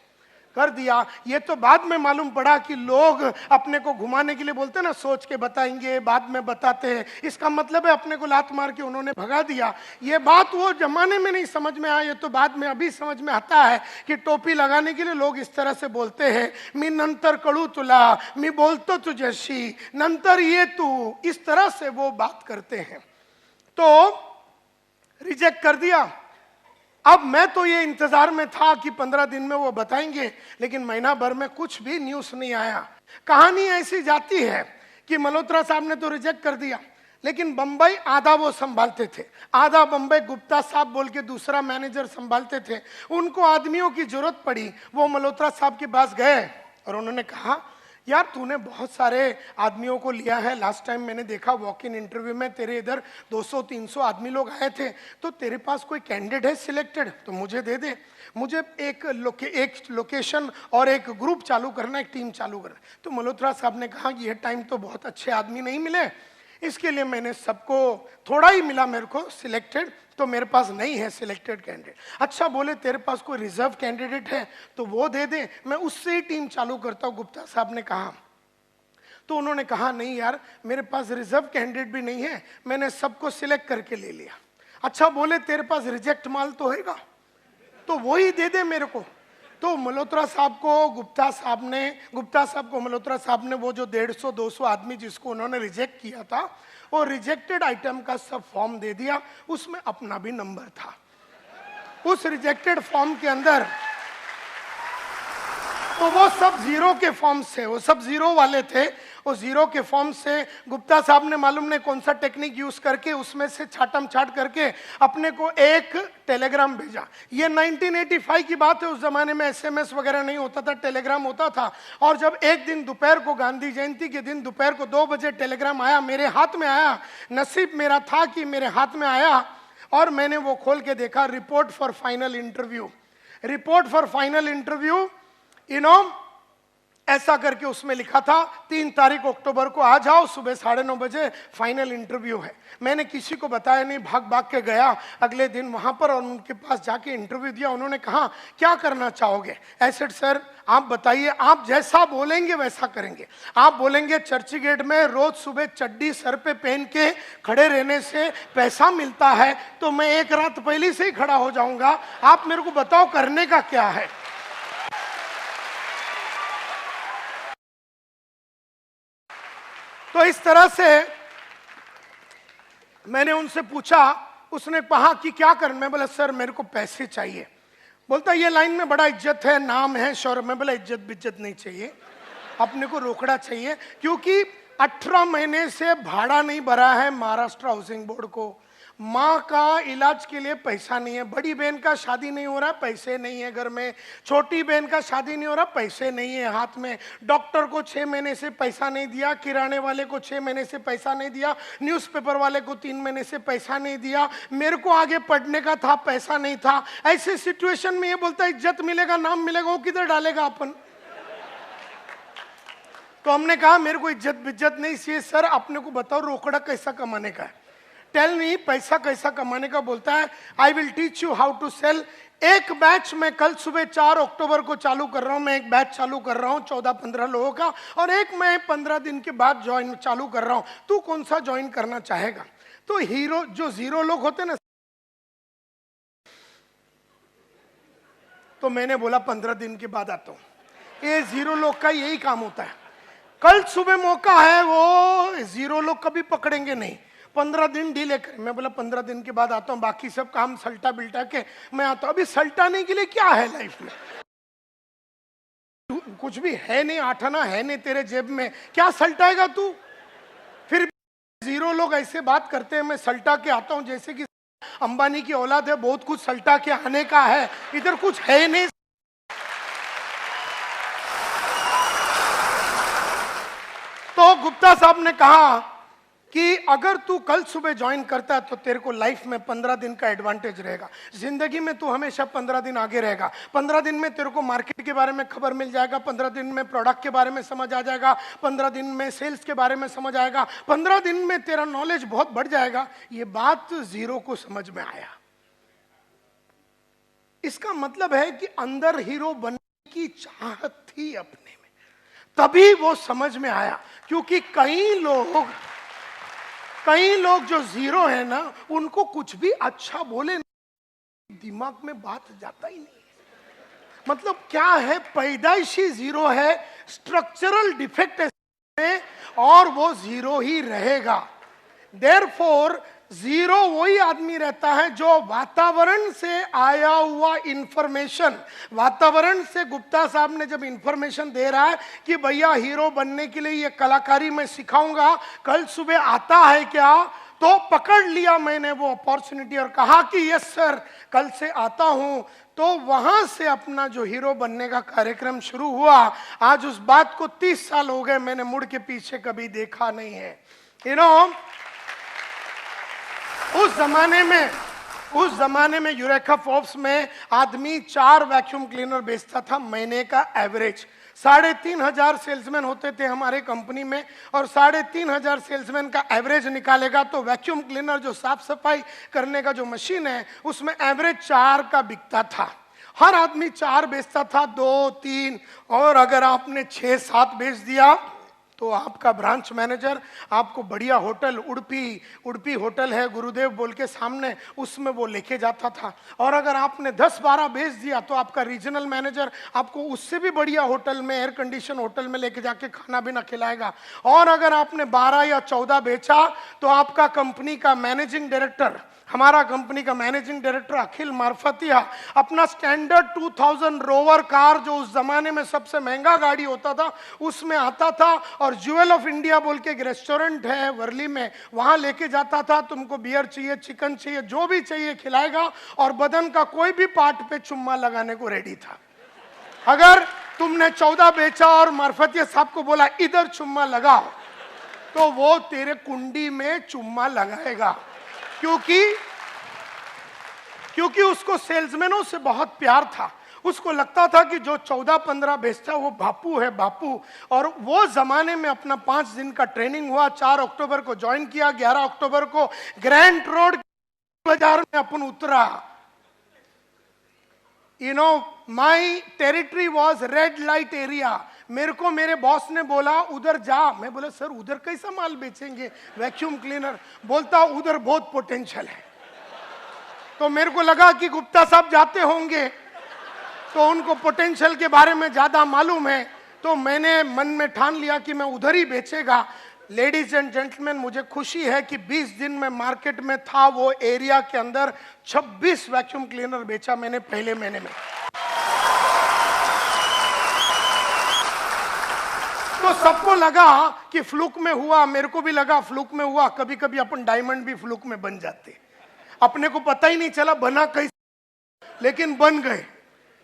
कर दिया। ये तो बाद में मालूम पड़ा कि लोग अपने को घुमाने के लिए बोलते हैं ना, सोच के बताएंगे, बाद में बताते हैं। इसका मतलब है अपने को लात मार के उन्होंने भगा दिया। ये बात वो जमाने में नहीं समझ में आया, ये तो बाद में अभी समझ में आता है कि टोपी लगाने के लिए लोग इस तरह से बोलते हैं, मी नंतर कळू तुला, मी बोलतो तुझ्याशी, नंतर ये तू, इस तरह से वो बात करते हैं। तो रिजेक्ट कर दिया। अब मैं तो ये इंतजार में था कि 15 दिन में वो बताएंगे, लेकिन महीना भर में कुछ भी न्यूज नहीं आया। कहानी ऐसी जाती है कि मल्होत्रा साहब ने तो रिजेक्ट कर दिया, लेकिन बंबई आधा वो संभालते थे, आधा बंबई गुप्ता साहब बोल के दूसरा मैनेजर संभालते थे। उनको आदमियों की जरूरत पड़ी, वो मल्होत्रा साहब के पास गए और उन्होंने कहा, यार तूने बहुत सारे आदमियों को लिया है, लास्ट टाइम मैंने देखा वॉक इन इंटरव्यू में तेरे इधर 200-300 आदमी लोग आए थे, तो तेरे पास कोई कैंडिडेट है सिलेक्टेड तो मुझे दे दे। मुझे एक लोकेशन और एक ग्रुप चालू करना, एक टीम चालू करना। तो मल्होत्रा साहब ने कहा कि ये टाइम तो बहुत अच्छे आदमी नहीं मिले, इसके लिए मैंने सबको, थोड़ा ही मिला मेरे को सिलेक्टेड, तो मेरे पास नहीं है सिलेक्टेड कैंडिडेट। अच्छा, बोले तेरे पास कोई रिजर्व कैंडिडेट है तो वो दे दे, मैं उससे ही टीम चालू करता हूँ। गुप्ता साहब ने कहा, तो उन्होंने कहा नहीं यार मेरे पास रिजर्व कैंडिडेट भी नहीं है, मैंने सबको सिलेक्ट करके ले लिया। अच्छा, बोले तेरे पास रिजेक्ट माल तो होगा तो वो ही दे दे मेरे को। तो मल्होत्रा साहब को गुप्ता साहब को मल्होत्रा साहब ने वो जो 150-200 आदमी जिसको उन्होंने रिजेक्ट किया था, वो रिजेक्टेड आइटम का सब फॉर्म दे दिया, उसमें अपना भी नंबर था। उस रिजेक्टेड फॉर्म के अंदर तो वो सब जीरो के फॉर्म से, वो सब जीरो वाले थे। वो जीरो के फॉर्म से गुप्ता साहब ने मालूम नहीं कौन सा टेक्निक यूज करके उसमें से छाटम छाट करके अपने को एक टेलीग्राम भेजा। ये 1985 की बात है, उस जमाने में SMS वगैरह नहीं होता था, टेलीग्राम होता था। और जब एक दिन दोपहर को, गांधी जयंती के दिन दोपहर को 2 बजे टेलीग्राम आया, मेरे हाथ में आया। नसीब मेरा था कि मेरे हाथ में आया और मैंने वो खोल के देखा, report for final interview, report for final interview, ऐसा करके उसमें लिखा था 3 तारीख अक्टूबर को आ जाओ, सुबह 9:30 बजे फाइनल इंटरव्यू है। मैंने किसी को बताया नहीं, भाग भाग के गया अगले दिन वहां पर और उनके पास जाके इंटरव्यू दिया। उन्होंने कहा क्या करना चाहोगे? ऐसे सर आप बताइए, आप जैसा बोलेंगे वैसा करेंगे। आप बोलेंगे चर्ची गेट में रोज सुबह चड्डी सर पे पहन के खड़े रहने से पैसा मिलता है, तो मैं एक रात पहले से ही खड़ा हो जाऊंगा। आप मेरे को बताओ करने का क्या है। तो इस तरह से मैंने उनसे पूछा, उसने कहा कि क्या कर, मैं बोला सर मेरे को पैसे चाहिए। बोलता ये लाइन में बड़ा इज्जत है, नाम है, शौर्य। मैं बोला इज्जत बिज्जत नहीं चाहिए, अपने को रोकड़ा चाहिए, क्योंकि 18 महीने से भाड़ा नहीं भरा है महाराष्ट्र हाउसिंग बोर्ड को, माँ का इलाज के लिए पैसा नहीं है, बड़ी बहन का शादी नहीं हो रहा, पैसे नहीं है घर में, छोटी बहन का शादी नहीं हो रहा, पैसे नहीं है हाथ में, डॉक्टर को 6 महीने से पैसा नहीं दिया, किराने वाले को 6 महीने से पैसा नहीं दिया, न्यूज़पेपर वाले को 3 महीने से पैसा नहीं दिया, मेरे को आगे पढ़ने का था, पैसा नहीं था। ऐसे सिचुएशन में ये बोलता इज्जत मिलेगा, नाम मिलेगा, वो किधर डालेगा अपन? तो हमने कहा मेरे को इज्जत बिज्जत नहीं चाहिए सर, अपने को बताओ रोकड़ा कैसा कमाने का है, टेल मी पैसा कैसा कमाने का। बोलता है I will teach you how to sell. एक बैच मैं कल सुबह 4 अक्टूबर को चालू कर रहा हूं, मैं एक बैच चालू कर रहा हूं 14-15 लोगों का, और एक मैं 15 दिन के बाद ज्वाइन चालू कर रहा हूं, तू कौन सा ज्वाइन करना चाहेगा? तो हीरो जो 0 लोग होते ना, तो मैंने बोला 15 दिन के बाद आता हूं। ये 0 लोग का यही काम होता है, कल सुबह मौका है, वो 0 लोग कभी पकड़ेंगे नहीं, 15 दिन डीले करें। मैं बोला 15 दिन के बाद आता हूँ, बाकी सब काम सल्टा बिल्टा के मैं आता हूँ। अभी सल्टाने के लिए क्या है लाइफ में? कुछ भी है नहीं, 8 आना है नहीं तेरे जेब में, क्या सल्टाएगा तू? फिर 0 लोग ऐसे बात करते हैं, मैं सल्टा के आता हूँ जैसे कि अंबानी की औलाद है, बहुत कुछ सल्टा के आने का है, इधर कुछ है नहीं। तो गुप्ता साहब ने कहा कि अगर तू कल सुबह ज्वाइन करता है तो तेरे को लाइफ में 15 दिन का एडवांटेज रहेगा, जिंदगी में तू हमेशा 15 दिन आगे रहेगा। 15 दिन में तेरे को मार्केट के बारे में खबर मिल जाएगा, 15 दिन में प्रोडक्ट के बारे में समझ आ जाएगा, 15 दिन में सेल्स के बारे में समझ आएगा, 15 दिन में तेरा नॉलेज बहुत बढ़ जाएगा। ये बात 0 को समझ में आया। इसका मतलब है कि अंदर हीरो बनने की चाहत थी अपने में, तभी वो समझ में आया। क्योंकि कई लोग जो 0 है ना, उनको कुछ भी अच्छा बोले दिमाग में बात जाता ही नहीं है। मतलब क्या है, पैदाइशी 0 है, स्ट्रक्चरल डिफेक्ट है, और वो 0 ही रहेगा। देयरफॉर 0 वही आदमी रहता है जो वातावरण से आया हुआ इंफॉर्मेशन, वातावरण से गुप्ता साहब ने जब इंफॉर्मेशन दे रहा है कि भैया हीरो बनने के लिए ये कलाकारी मैं सिखाऊंगा, कल सुबह आता है क्या, तो पकड़ लिया मैंने वो अपॉर्चुनिटी और कहा कि यस सर कल से आता हूं। तो वहां से अपना जो हीरो बनने का कार्यक्रम शुरू हुआ। आज उस बात को 30 साल हो गए, मैंने मुड़ के पीछे कभी देखा नहीं है। यू नो, उस जमाने में यूरेका फोर्ब्स में आदमी 4 वैक्यूम क्लीनर बेचता था महीने का एवरेज। 3,500 सेल्समैन होते थे हमारे कंपनी में, और 3,500 सेल्समैन का एवरेज निकालेगा तो वैक्यूम क्लीनर जो साफ सफाई करने का जो मशीन है उसमें एवरेज 4 का बिकता था। हर आदमी 4 बेचता था, 2, 3, और अगर आपने 6-7 बेच दिया तो आपका ब्रांच मैनेजर आपको बढ़िया होटल, उड़पी होटल है गुरुदेव बोल के सामने, उसमें वो लेके जाता था। और अगर आपने 10-12 बेच दिया तो आपका रीजनल मैनेजर आपको उससे भी बढ़िया होटल में, एयर कंडीशन होटल में लेके जाके खाना भी ना खिलाएगा। और अगर आपने 12 या 14 बेचा तो आपका कंपनी का मैनेजिंग डायरेक्टर, हमारा कंपनी का मैनेजिंग डायरेक्टर अखिल मार्फतिया, अपना स्टैंडर्ड 2000 रोवर कार, जो उस जमाने में सबसे महंगा गाड़ी होता था, उसमें आता था और ज्वेल ऑफ इंडिया बोल के एक रेस्टोरेंट है वर्ली में, वहां लेके जाता था। तुमको बियर चाहिए, चिकन चाहिए, जो भी चाहिए खिलाएगा, और बदन का कोई भी पार्ट पे चुम्मा लगाने को रेडी था। अगर तुमने 14 बेचा और मार्फतिया साहब को बोला इधर चुम्मा लगाओ, तो वो तेरे कुंडी में चुम्मा लगाएगा, क्योंकि उसको सेल्समैनों से बहुत प्यार था। उसको लगता था कि जो 14-15 बेचता वो बापू है, बापू। और वो जमाने में अपना 5 दिन का ट्रेनिंग हुआ, 4 अक्टूबर को ज्वाइन किया, 11 अक्टूबर को ग्रैंड रोड बाजार में अपन उतरा। You know, my territory was red light area. मेरे को मेरे बॉस ने बोला उधर जा। मैं बोला सर उधर कैसा माल बेचेंगे, वैक्यूम क्लीनर? बोलता उधर बहुत पोटेंशियल है। तो मेरे को लगा कि गुप्ता साहब जाते होंगे तो उनको पोटेंशियल के बारे में ज्यादा मालूम है, तो मैंने मन में ठान लिया कि मैं उधर ही बेचेगा। लेडीज एंड जेंटलमैन, मुझे खुशी है कि 20 दिन में मार्केट में था वो एरिया के अंदर 26 वैक्यूम क्लीनर बेचा मैंने पहले महीने में। तो सबको लगा कि फ्लूक में हुआ, मेरे को भी लगा फ्लूक में हुआ। कभी कभी अपन डायमंड भी फ्लूक में बन जाते, अपने को पता ही नहीं चला बना कैसे, लेकिन बन गए,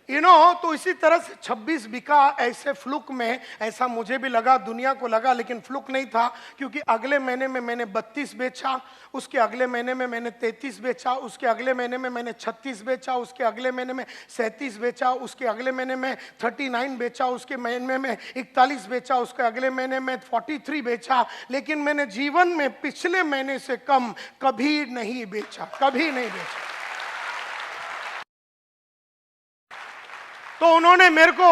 तो इसी तरह से 26 बिका ऐसे फ्लूक में। ऐसा मुझे भी लगा, दुनिया को लगा, लेकिन फ्लूक नहीं था, क्योंकि अगले महीने में मैंने 32 बेचा, उसके अगले महीने में मैंने 33 बेचा, उसके अगले महीने में मैंने 36 बेचा, उसके अगले महीने में 37 बेचा, उसके अगले महीने में 39 बेचा, उसके महीने में 41 बेचा, उसके अगले महीने में 43 बेचा। लेकिन मैंने जीवन में पिछले महीने से कम कभी नहीं बेचा, कभी नहीं बेचा। तो उन्होंने मेरे को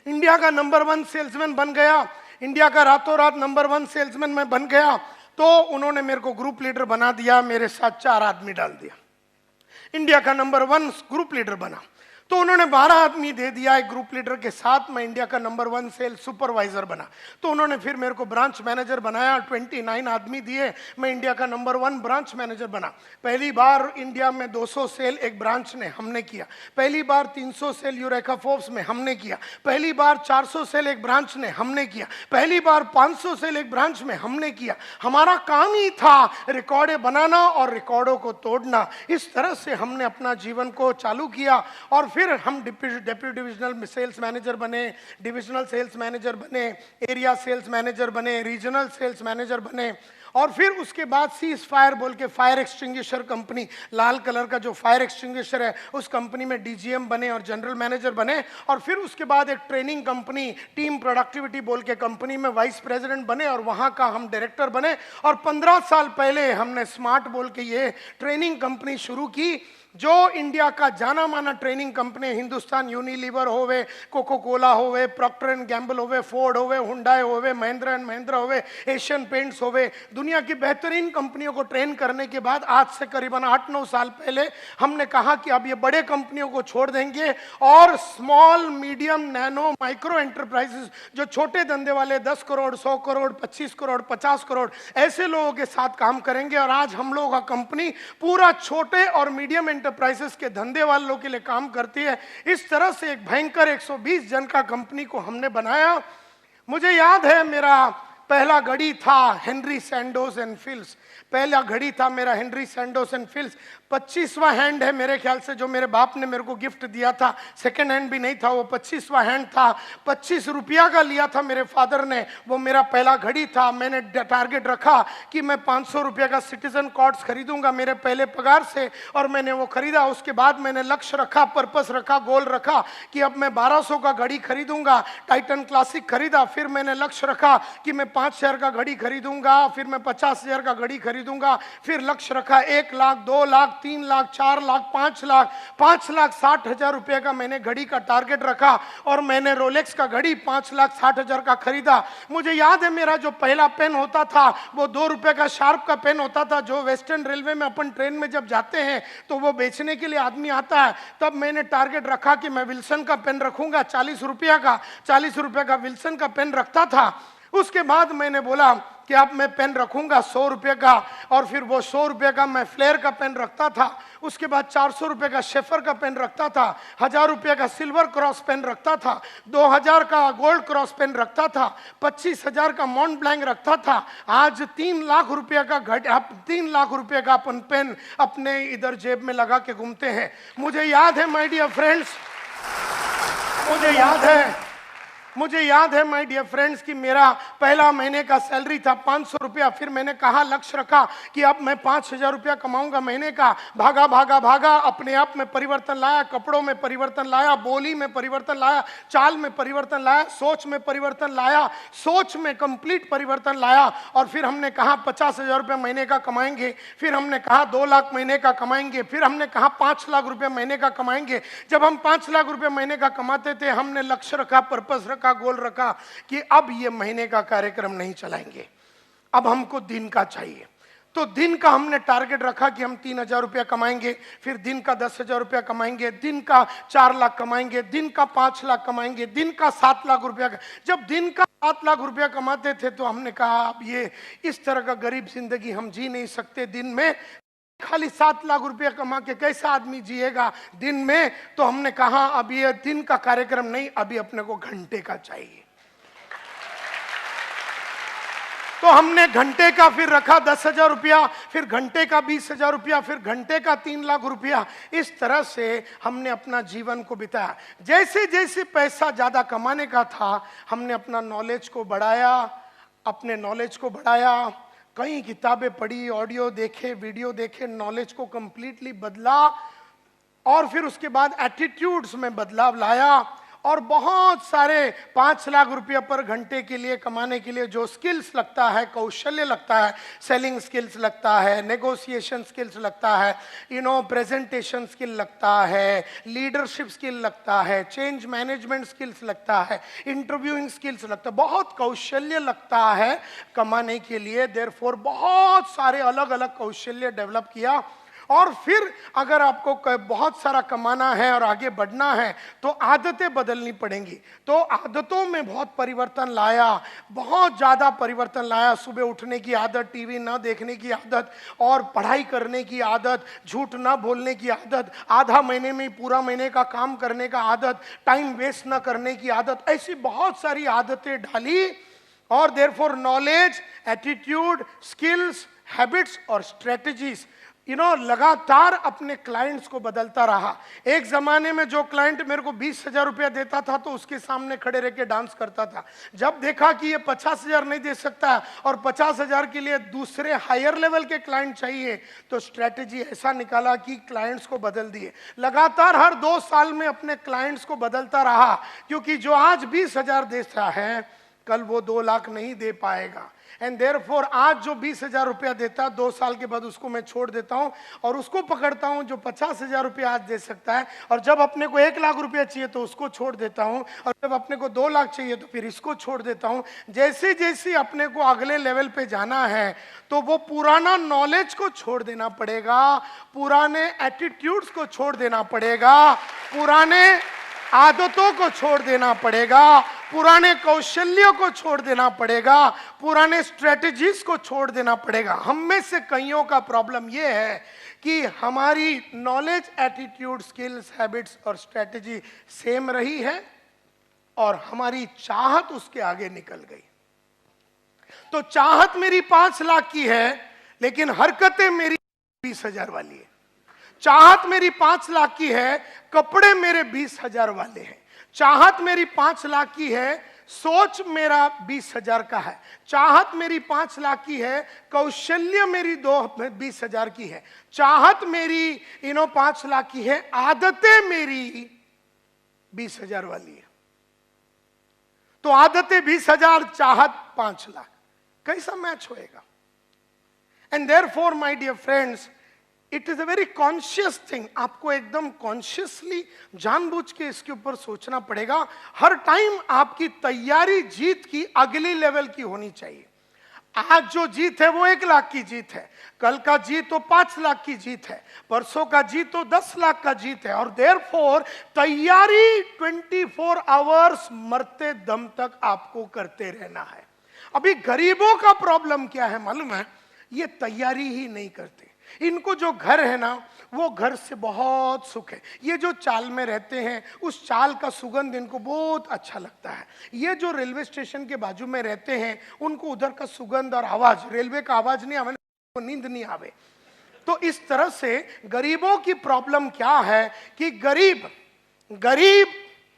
इंडिया का नंबर 1 सेल्समैन बन गया, इंडिया का रातों रात नंबर 1 सेल्समैन मैं बन गया। तो उन्होंने मेरे को ग्रुप लीडर बना दिया, मेरे साथ 4 आदमी डाल दिया, इंडिया का नंबर 1 ग्रुप लीडर बना। तो उन्होंने 12 आदमी दे दिया एक ग्रुप लीडर के साथ, मैं इंडिया का नंबर 1 सेल्स सुपरवाइजर बना। तो उन्होंने फिर मेरे को ब्रांच मैनेजर बनाया, 29 आदमी दिए, मैं इंडिया का नंबर 1 ब्रांच मैनेजर बना। पहली बार इंडिया में 200 सेल एक ब्रांच ने हमने किया, पहली बार 300 सेल यूरेका फोर्ब्स में हमने किया, पहली बार 400 सेल एक ब्रांच ने हमने किया, पहली बार 500 सेल एक ब्रांच में हमने किया। हमारा काम ही था रिकॉर्डें बनाना और रिकॉर्डों को तोड़ना। इस तरह से हमने अपना जीवन को चालू किया और फिर हम डिप्टी डिविजनल सेल्स मैनेजर बने, डिविजनल सेल्स मैनेजर बने, एरिया सेल्स मैनेजर बने, रीजनल सेल्स मैनेजर बने। और फिर उसके बाद सीज फायर बोल के फायर एक्सटिंग्विशर कंपनी, लाल कलर का जो फायर एक्सटिंग्विशर है, उस कंपनी में डीजीएम बने और जनरल मैनेजर बने। और फिर उसके बाद एक ट्रेनिंग कंपनी टीम प्रोडक्टिविटी बोल के कंपनी में वाइस प्रेसिडेंट बने और वहां का हम डायरेक्टर बने। और 15 साल पहले हमने स्मार्ट बोल के ये ट्रेनिंग कंपनी शुरू की, जो इंडिया का जाना माना ट्रेनिंग कंपनी, हिंदुस्तान यूनिलीवर होवे, कोको कोला होवे, प्रॉक्टर एंड गैम्बल होवे, फोर्ड होवे, हुंडई होवे, महिंद्रा एंड महिंद्रा होवे, एशियन पेंट्स होवे, दुनिया की बेहतरीन कंपनियों को ट्रेन करने के बाद आज से करीबन 8-9 साल पहले हमने कहा कि अब ये बड़े कंपनियों को छोड़ देंगे और small medium nano micro enterprises, जो छोटे धंधे वाले 10 करोड़ 100 करोड़ 25 करोड़ 50 करोड़ ऐसे लोगों के साथ काम करेंगे। और आज हम लोगों का कंपनी पूरा छोटे और मीडियम एंटरप्राइजेस के धंधे वालों के लिए काम करती है। इस तरह से एक भयंकर 120 जन का कंपनी को हमने बनाया। मुझे याद है मेरा पहला घड़ी था हेनरी सैंडोज एंड फिल्स, पहला घड़ी था मेरा हेनरी सैंडोज एंड फिल्स। 25वां हैंड है मेरे ख्याल से, जो मेरे बाप ने मेरे को गिफ्ट दिया था, सेकंड हैंड भी नहीं था वो, 25वां हैंड था। 25 रुपया का लिया था मेरे फादर ने, वो मेरा पहला घड़ी था। मैंने टारगेट रखा कि मैं 500 रुपये का सिटीजन कॉर्ड्स खरीदूंगा मेरे पहले पगार से, और मैंने वो खरीदा। उसके बाद मैंने लक्ष्य रखा, पर्पस रखा, गोल रखा कि अब मैं 1200 का घड़ी खरीदूंगा, टाइटन क्लासिक खरीदा। फिर मैंने लक्ष्य रखा कि मैं 5000 का घड़ी खरीदूंगा, फिर मैं 50,000 का घड़ी खरीदूंगा। फिर लक्ष्य रखा 1 लाख, 2 लाख, 3 लाख, 4 लाख, 5 लाख, 5,60,000 रुपए का मैंने घड़ी का टारगेट रखा और मैंने रोलेक्स का घड़ी 5,60,000 का खरीदा। मुझे याद है मेरा जो पहला पेन होता था वो 2 रुपए का शार्प का पेन होता था, जो वेस्टर्न रेलवे में अपन ट्रेन में जब जाते हैं तो वो बेचने के लिए आदमी आता है। तब मैंने टारगेट रखा कि मैं विल्सन का पेन रखूंगा 40 रुपया का, 40 रुपए का विल्सन का पेन रखता था। उसके बाद मैंने बोला कि अब मैं पेन रखूंगा 100 रुपये का, और फिर वो 100 रुपये का मैं फ्लेयर का पेन रखता था। उसके बाद 400 रुपये का शेफर का पेन रखता था, 1000 रुपये का सिल्वर क्रॉस पेन रखता था, 2000 का गोल्ड क्रॉस पेन रखता था, 25,000 का मॉन्ट ब्लैंक रखता था। आज 3 लाख रुपये का 3 लाख रुपये का अपन पेन अपने इधर जेब में लगा के घूमते हैं। मुझे याद है माय डियर फ्रेंड्स, मुझे याद है माय डियर फ्रेंड्स कि मेरा पहला महीने का सैलरी था 500 रुपया। फिर मैंने कहा, लक्ष्य रखा कि अब मैं 5,000 रुपया कमाऊंगा महीने का। भागा भागा भागा, अपने आप में परिवर्तन लाया, कपड़ों में परिवर्तन लाया, बोली में परिवर्तन लाया, चाल में परिवर्तन लाया, सोच में परिवर्तन लाया, सोच में कंप्लीट परिवर्तन लाया। और फिर हमने कहा 50,000 रुपया महीने का कमाएंगे, फिर हमने कहा 2 लाख महीने का कमाएंगे, फिर हमने कहा 5 लाख रुपया महीने का कमाएंगे। जब हम 5 लाख रुपया महीने का कमाते थे, हमने लक्ष्य रखा, पर्पस रखा, गोल रखा कि अब ये महीने का कार्यक्रम नहीं चलाएंगे, अब हमको दिन का चाहिए। तो दिन का हमने टारगेट रखा कि हम 3,000 रुपया कमाएंगे, फिर दिन का 10,000 रुपया कमाएंगे, दिन का 4 लाख कमाएंगे, दिन का 5 लाख कमाएंगे, दिन का 7 लाख रुपया। जब दिन का 7 लाख रुपया कमाते थे तो हमने कहा अब ये इस तरह का गरीब जिंदगी हम जी नहीं सकते दिन में, खाली 7 लाख रुपया कमा के कैसा आदमी जिएगा दिन में। तो हमने कहा अब ये दिन का कार्यक्रम नहीं, अभी अपने को घंटे का चाहिए। तो हमने घंटे का फिर रखा 10,000 रुपया, फिर घंटे का 20,000 रुपया, फिर घंटे का 3 लाख रुपया। इस तरह से हमने अपना जीवन को बिताया। जैसे जैसे पैसा ज्यादा कमाने का था, हमने अपना नॉलेज को बढ़ाया, अपने नॉलेज को बढ़ाया, कई किताबें पढ़ी, ऑडियो देखे, वीडियो देखे, नॉलेज को कंप्लीटली बदला। और फिर उसके बाद एटीट्यूड्स में बदलाव लाया और बहुत सारे 5 लाख रुपया पर घंटे के लिए कमाने के लिए जो स्किल्स लगता है, कौशल्य लगता है, सेलिंग स्किल्स लगता है, नेगोशिएशन स्किल्स लगता है, प्रेजेंटेशन स्किल लगता है, लीडरशिप स्किल लगता है, चेंज मैनेजमेंट स्किल्स लगता है, इंटरव्यूइंग स्किल्स लगता है, बहुत कौशल्य लगता है कमाने के लिए। देयरफॉर बहुत सारे अलग अलग कौशल्य डेवलप किया। और फिर अगर आपको बहुत सारा कमाना है और आगे बढ़ना है तो आदतें बदलनी पड़ेंगी। तो आदतों में बहुत परिवर्तन लाया, बहुत ज़्यादा परिवर्तन लाया। सुबह उठने की आदत, टीवी ना देखने की आदत, और पढ़ाई करने की आदत, झूठ ना बोलने की आदत, आधा महीने में पूरा महीने का काम करने का आदत, टाइम वेस्ट ना करने की आदत, ऐसी बहुत सारी आदतें डाली। और therefore knowledge, attitude, skills, habits और स्ट्रेटजीज लगातार अपने क्लाइंट्स को बदलता रहा। एक जमाने में जो क्लाइंट मेरे को 20,000 रुपया देता था तो उसके सामने खड़े रह के डांस करता था। जब देखा कि ये 50,000 नहीं दे सकता और 50,000 के लिए दूसरे हायर लेवल के क्लाइंट चाहिए, तो स्ट्रेटेजी ऐसा निकाला कि क्लाइंट्स को बदल दिए। लगातार हर 2 साल में अपने क्लाइंट्स को बदलता रहा, क्योंकि जो आज 20,000 देता है कल वो 2 लाख नहीं दे पाएगा। एंड देयरफॉर आज जो 20,000 रुपया देता है 2 साल के बाद उसको मैं छोड़ देता हूं और उसको पकड़ता हूं जो 50,000 रुपया आज दे सकता है। और जब अपने को 1 लाख रुपया चाहिए तो उसको छोड़ देता हूं, और जब अपने को 2 लाख चाहिए तो फिर इसको छोड़ देता हूं। जैसे जैसे अपने को अगले लेवल पे जाना है तो वो पुराना नॉलेज को छोड़ देना पड़ेगा, पुराने एटीट्यूड्स को छोड़ देना पड़ेगा, पुराने आदतों को छोड़ देना पड़ेगा, पुराने कौशल्यों को छोड़ देना पड़ेगा, पुराने स्ट्रेटजीज को छोड़ देना पड़ेगा। हम में से कईयों का प्रॉब्लम यह है कि हमारी नॉलेज, एटीट्यूड, स्किल्स, हैबिट्स और स्ट्रेटजी सेम रही है और हमारी चाहत उसके आगे निकल गई। तो चाहत मेरी 5 लाख की है लेकिन हरकतें मेरी 20,000 वाली है। चाहत मेरी 5 लाख की है, कपड़े मेरे 20,000 वाले हैं। चाहत मेरी 5 लाख की है, सोच मेरा 20,000 का है। चाहत मेरी 5 लाख की है, कौशल्य मेरी 20,000 की है। चाहत मेरी 5 लाख की है, आदतें मेरी 20,000 वाली है। तो आदतें 20,000, चाहत 5 लाख, कैसा मैच होएगा? And therefore my dear friends, it is a very conscious thing. आपको एकदम कॉन्शियसली जानबूझ के इसके ऊपर सोचना पड़ेगा। हर टाइम आपकी तैयारी जीत की अगली लेवल की होनी चाहिए। आज जो जीत है वो 1 लाख की जीत है, कल का जीत तो 5 लाख की जीत है, परसों का जीत तो 10 लाख का जीत है। और देयरफॉर तैयारी 24 आवर्स मरते दम तक आपको करते रहना है। अभी गरीबों का प्रॉब्लम क्या है मालूम है? ये तैयारी ही नहीं करते। इनको जो घर है ना, वो घर से बहुत सुख है। ये जो चाल में रहते हैं उस चाल का सुगंध इनको बहुत अच्छा लगता है। ये जो रेलवे स्टेशन के बाजू में रहते हैं उनको उधर का सुगंध और आवाज, रेलवे का आवाज नहीं आवे, नींद नहीं आवे। तो इस तरह से गरीबों की प्रॉब्लम क्या है कि गरीब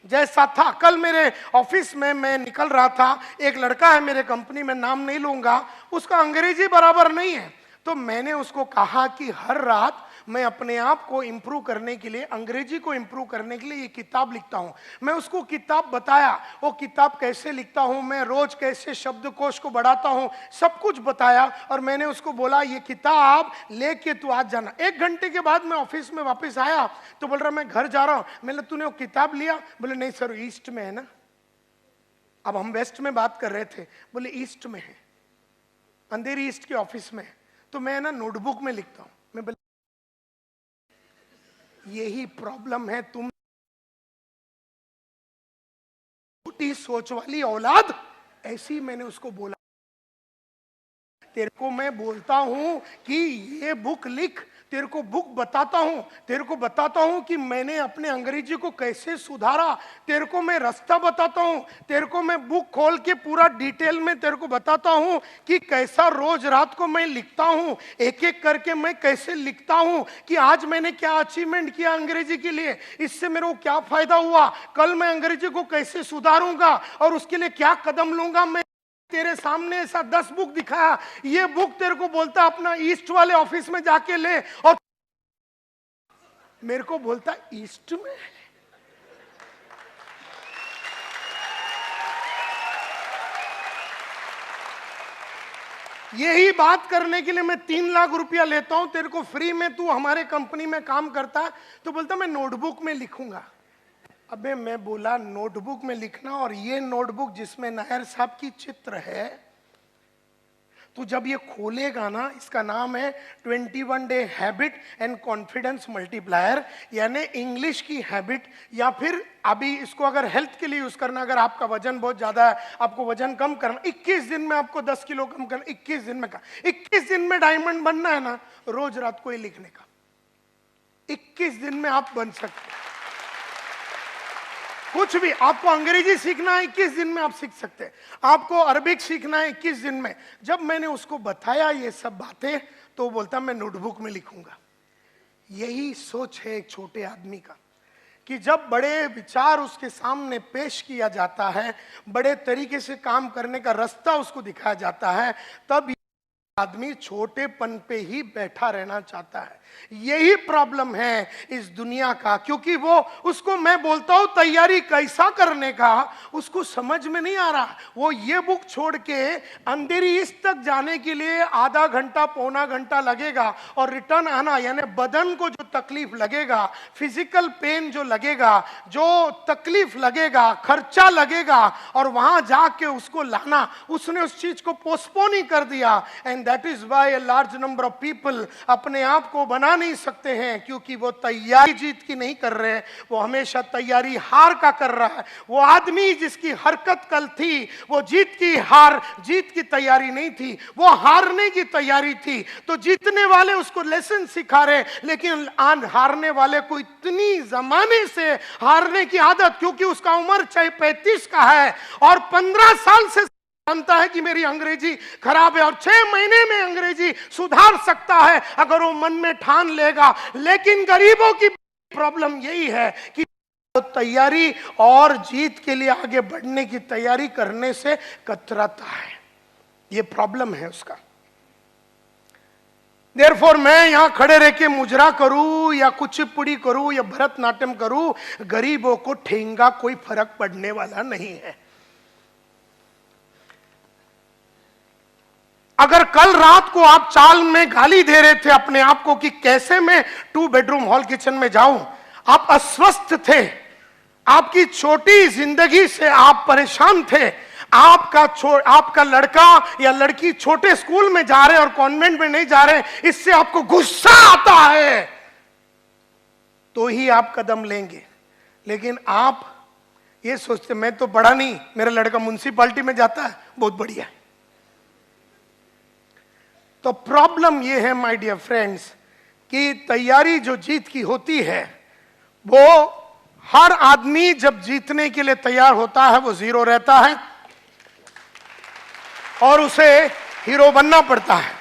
जैसा था। कल मेरे ऑफिस में मैं निकल रहा था, एक लड़का है मेरे कंपनी में, नाम नहीं लूंगा, उसका अंग्रेजी बराबर नहीं है। तो मैंने उसको कहा कि हर रात मैं अपने आप को इंप्रूव करने के लिए, अंग्रेजी को इंप्रूव करने के लिए ये किताब लिखता हूं। मैं उसको किताब बताया, वो किताब कैसे लिखता हूं, मैं रोज कैसे शब्दकोश को बढ़ाता हूं, सब कुछ बताया। और मैंने उसको बोला ये किताब लेके तू आज जाना। 1 घंटे के बाद मैं ऑफिस में वापस आया तो बोल रहा मैं घर जा रहा हूं। मैंने तूने वो किताब लिया? बोले नहीं सर, ईस्ट में है ना। अब हम वेस्ट में बात कर रहे थे, बोले ईस्ट में है, अंधेरी ईस्ट के ऑफिस में है। तो मैं ना नोटबुक में लिखता हूं। मैं बोले यही प्रॉब्लम है, तुम छोटी सोच वाली औलाद ऐसे ही मैंने उसको बोला, तेरे को मैं बोलता हूं कि ये बुक लिख, तेरे को बुक बताता हूं, तेरे को बताता हूं कि मैंने अपने अंग्रेजी को कैसे सुधारा, तेरे को मैं रास्ता बताता हूं, तेरे को मैं बुक खोल के पूरा डिटेल में तेरे को बताता हूं कि कैसा रोज रात को मैं लिखता हूं, एक एक करके मैं कैसे लिखता हूं कि आज मैंने क्या अचीवमेंट किया अंग्रेजी के लिए, इससे मेरे को क्या फायदा हुआ, कल मैं अंग्रेजी को कैसे सुधारूंगा और उसके लिए क्या कदम लूंगा। मैं तेरे सामने ऐसा 10 बुक दिखाया, ये बुक तेरे को बोलता अपना ईस्ट वाले ऑफिस में जाके ले, और मेरे को बोलता ईस्ट में। यही बात करने के लिए मैं 3 लाख रुपया लेता हूं तेरे को फ्री में, तू हमारे कंपनी में काम करता है, तो बोलता मैं नोटबुक में लिखूंगा। अबे मैं बोला नोटबुक में लिखना, और ये नोटबुक जिसमें नायर साहब की चित्र है, तो जब ये खोलेगा ना, इसका नाम है 21 day habit and confidence multiplier, यानी इंग्लिश की हैबिट, या फिर अभी इसको अगर हेल्थ के लिए यूज करना, अगर आपका वजन बहुत ज्यादा है, आपको वजन कम करना, 21 दिन में आपको 10 किलो कम करना, 21 दिन में 21 दिन में डायमंड बनना है ना, रोज रात को ये लिखने का, 21 दिन में आप बन सकते हैं। कुछ भी आपको अंग्रेजी सीखना है 21 दिन में आप सीख सकते हैं, आपको अरबिक सीखना है 21 दिन में। जब मैंने उसको बताया ये सब बातें, तो वो बोलता मैं नोटबुक में लिखूंगा। यही सोच है एक छोटे आदमी का, कि जब बड़े विचार उसके सामने पेश किया जाता है, बड़े तरीके से काम करने का रास्ता उसको दिखाया जाता है, तब आदमी छोटेपन पे ही बैठा रहना चाहता है। यही प्रॉब्लम है इस दुनिया का, क्योंकि वो उसको मैं बोलता हूं तैयारी कैसा करने का, उसको समझ में नहीं आ रहा। वो ये बुक छोड़ के अंधेरी ईस्ट तक जाने के लिए आधा घंटा पौना घंटा लगेगा, और रिटर्न आना, यानी बदन को जो तकलीफ लगेगा, फिजिकल पेन जो लगेगा, जो तकलीफ लगेगा, खर्चा लगेगा, और वहां जाके उसको लाना, उसने उस चीज को पोस्टपोन ही कर दिया। And that is why a large number of people अपने आप को बना नहीं सकते हैं, क्योंकि वो तैयारी जीत की नहीं कर रहे, वो हमेशा तैयारी हार का कर रहा है। वो आदमी जिसकी हरकत कल थी, वो जीत की तैयारी नहीं थी, वो हारने की तैयारी थी। तो जीतने वाले उसको लेसन सिखा रहे, लेकिन हारने वाले को इतनी जमाने से हारने की आदत, क्योंकि उसका उम्र चाहे 35 का है और 15 साल से जानता है कि मेरी अंग्रेजी खराब है, और 6 महीने में अंग्रेजी सुधार सकता है अगर वो मन में ठान लेगा। लेकिन गरीबों की प्रॉब्लम यही है कि वो तैयारी और जीत के लिए आगे बढ़ने की तैयारी करने से कतराता है। ये प्रॉब्लम है उसका। देयरफॉर मैं यहां खड़े रह के मुजरा करूं या कुचिपुड़ी करूं या भरतनाट्यम करूं, गरीबों को ठेंगा कोई फर्क पड़ने वाला नहीं है। अगर कल रात को आप चाल में गाली दे रहे थे अपने आप को कि कैसे मैं 2 बेडरूम हॉल किचन में जाऊं, आप अस्वस्थ थे, आपकी छोटी जिंदगी से आप परेशान थे, आपका लड़का या लड़की छोटे स्कूल में जा रहे और कॉन्वेंट में नहीं जा रहे, इससे आपको गुस्सा आता है, तो ही आप कदम लेंगे। लेकिन आप ये सोचते मैं तो पढ़ा नहीं, मेरा लड़का म्युनिसिपैलिटी में जाता है, बहुत बढ़िया। तो प्रॉब्लम ये है माय डियर फ्रेंड्स कि तैयारी जो जीत की होती है, वो हर आदमी जब जीतने के लिए तैयार होता है वो जीरो रहता है और उसे हीरो बनना पड़ता है।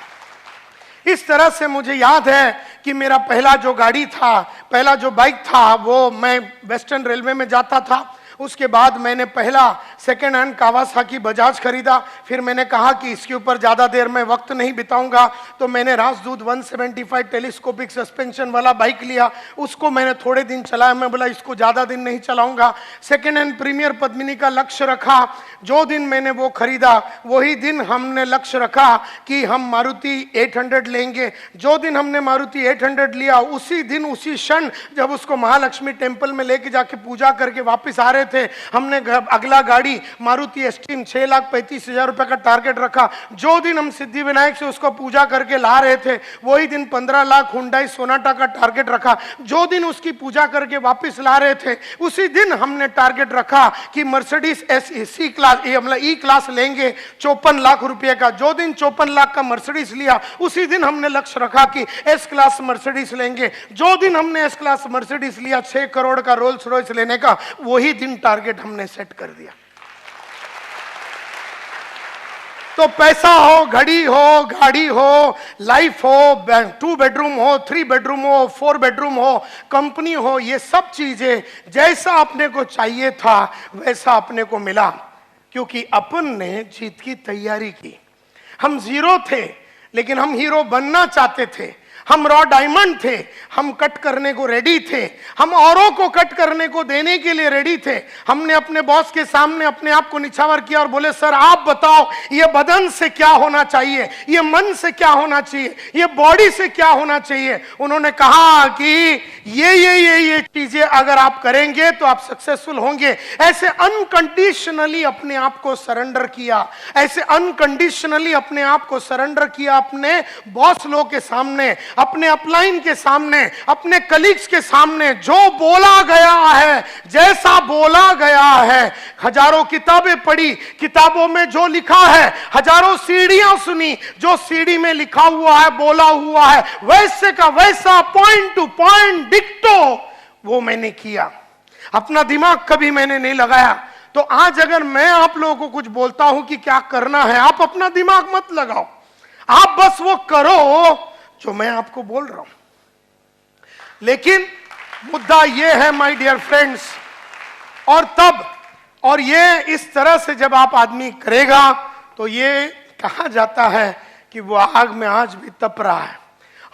इस तरह से मुझे याद है कि मेरा पहला जो गाड़ी था, पहला जो बाइक था, वो मैं वेस्टर्न रेलवे में जाता था। उसके बाद मैंने पहला सेकेंड हैंड कावासाकी बजाज खरीदा। फिर मैंने कहा कि इसके ऊपर ज़्यादा देर मैं वक्त नहीं बिताऊंगा, तो मैंने राजदूत 175 टेलीस्कोपिक सस्पेंशन वाला बाइक लिया। उसको मैंने थोड़े दिन चलाया, मैं बोला इसको ज़्यादा दिन नहीं चलाऊंगा। सेकेंड हैंड प्रीमियर पद्मिनी का लक्ष्य रखा। जो दिन मैंने वो खरीदा वही दिन हमने लक्ष्य रखा कि हम मारुति 800 लेंगे। जो दिन हमने मारुति 800 लिया, उसी दिन उसी क्षण जब उसको महालक्ष्मी टेम्पल में लेके जाके पूजा करके वापस आ रहे थे, हमने अगला गाड़ी मारुति एस्टीम 6,35,000 रुपए का टारगेट रखा। जो दिन हम सिद्धि विनायक से उसको पूजा करके ला रहे थे, वही दिन 15 लाख हुंडई सोनाटा का टारगेट रखा। जो दिन उसकी पूजा करके वापस ला रहे थे, उसी दिन हमने टारगेट रखा कि Mercedes C class E class लेंगे 54 लाख रुपए का। जो दिन 54 लाख का मर्सिडीज लिया, उसी दिन हमने लक्ष्य रखा कि एस क्लास मर्सिडीज लेंगे। जो दिन हमने एस क्लास मर्सिडीज लिया 6 करोड़ का रोल्स रॉयस लेने का, वही दिन टारगेट हमने सेट कर दिया। तो पैसा हो, घड़ी हो, गाड़ी हो, लाइफ हो, 2 बेडरूम हो, 3 बेडरूम हो, 4 बेडरूम हो, कंपनी हो, ये सब चीजें जैसा अपने को चाहिए था वैसा अपने को मिला, क्योंकि अपन ने जीत की तैयारी की। हम जीरो थे लेकिन हम हीरो बनना चाहते थे। हम रॉ डायमंड थे, हम कट करने को रेडी थे, हम औरों को कट करने को देने के लिए रेडी थे। हमने अपने बॉस के सामने अपने आप को निछावर किया और बोले, सर आप बताओ ये बदन से क्या होना चाहिए, ये मन से क्या होना चाहिए, ये बॉडी से क्या होना चाहिए। उन्होंने कहा कि ये चीजें अगर आप करेंगे तो आप सक्सेसफुल होंगे। ऐसे अनकंडीशनली अपने आप को सरेंडर किया, ऐसे अनकंडीशनली अपने आप को सरेंडर किया अपने बॉस लोग के सामने, अपने अपलाइन के सामने, अपने कलीग्स के सामने। जो बोला गया है, जैसा बोला गया है, हजारों किताबें पढ़ी, किताबों में जो लिखा है, हजारों सीढ़ियां सुनी, जो सीढ़ी में लिखा हुआ है, बोला हुआ है, वैसे का वैसा पॉइंट टू पॉइंट डिक्टो वो मैंने किया। अपना दिमाग कभी मैंने नहीं लगाया। तो आज अगर मैं आप लोगों को कुछ बोलता हूं कि क्या करना है, आप अपना दिमाग मत लगाओ, आप बस वो करो जो मैं आपको बोल रहा हूं। लेकिन मुद्दा ये है माय डियर फ्रेंड्स, और ये इस तरह से जब आप आदमी करेगा तो ये कहा जाता है कि वो आग में आज भी तप रहा है।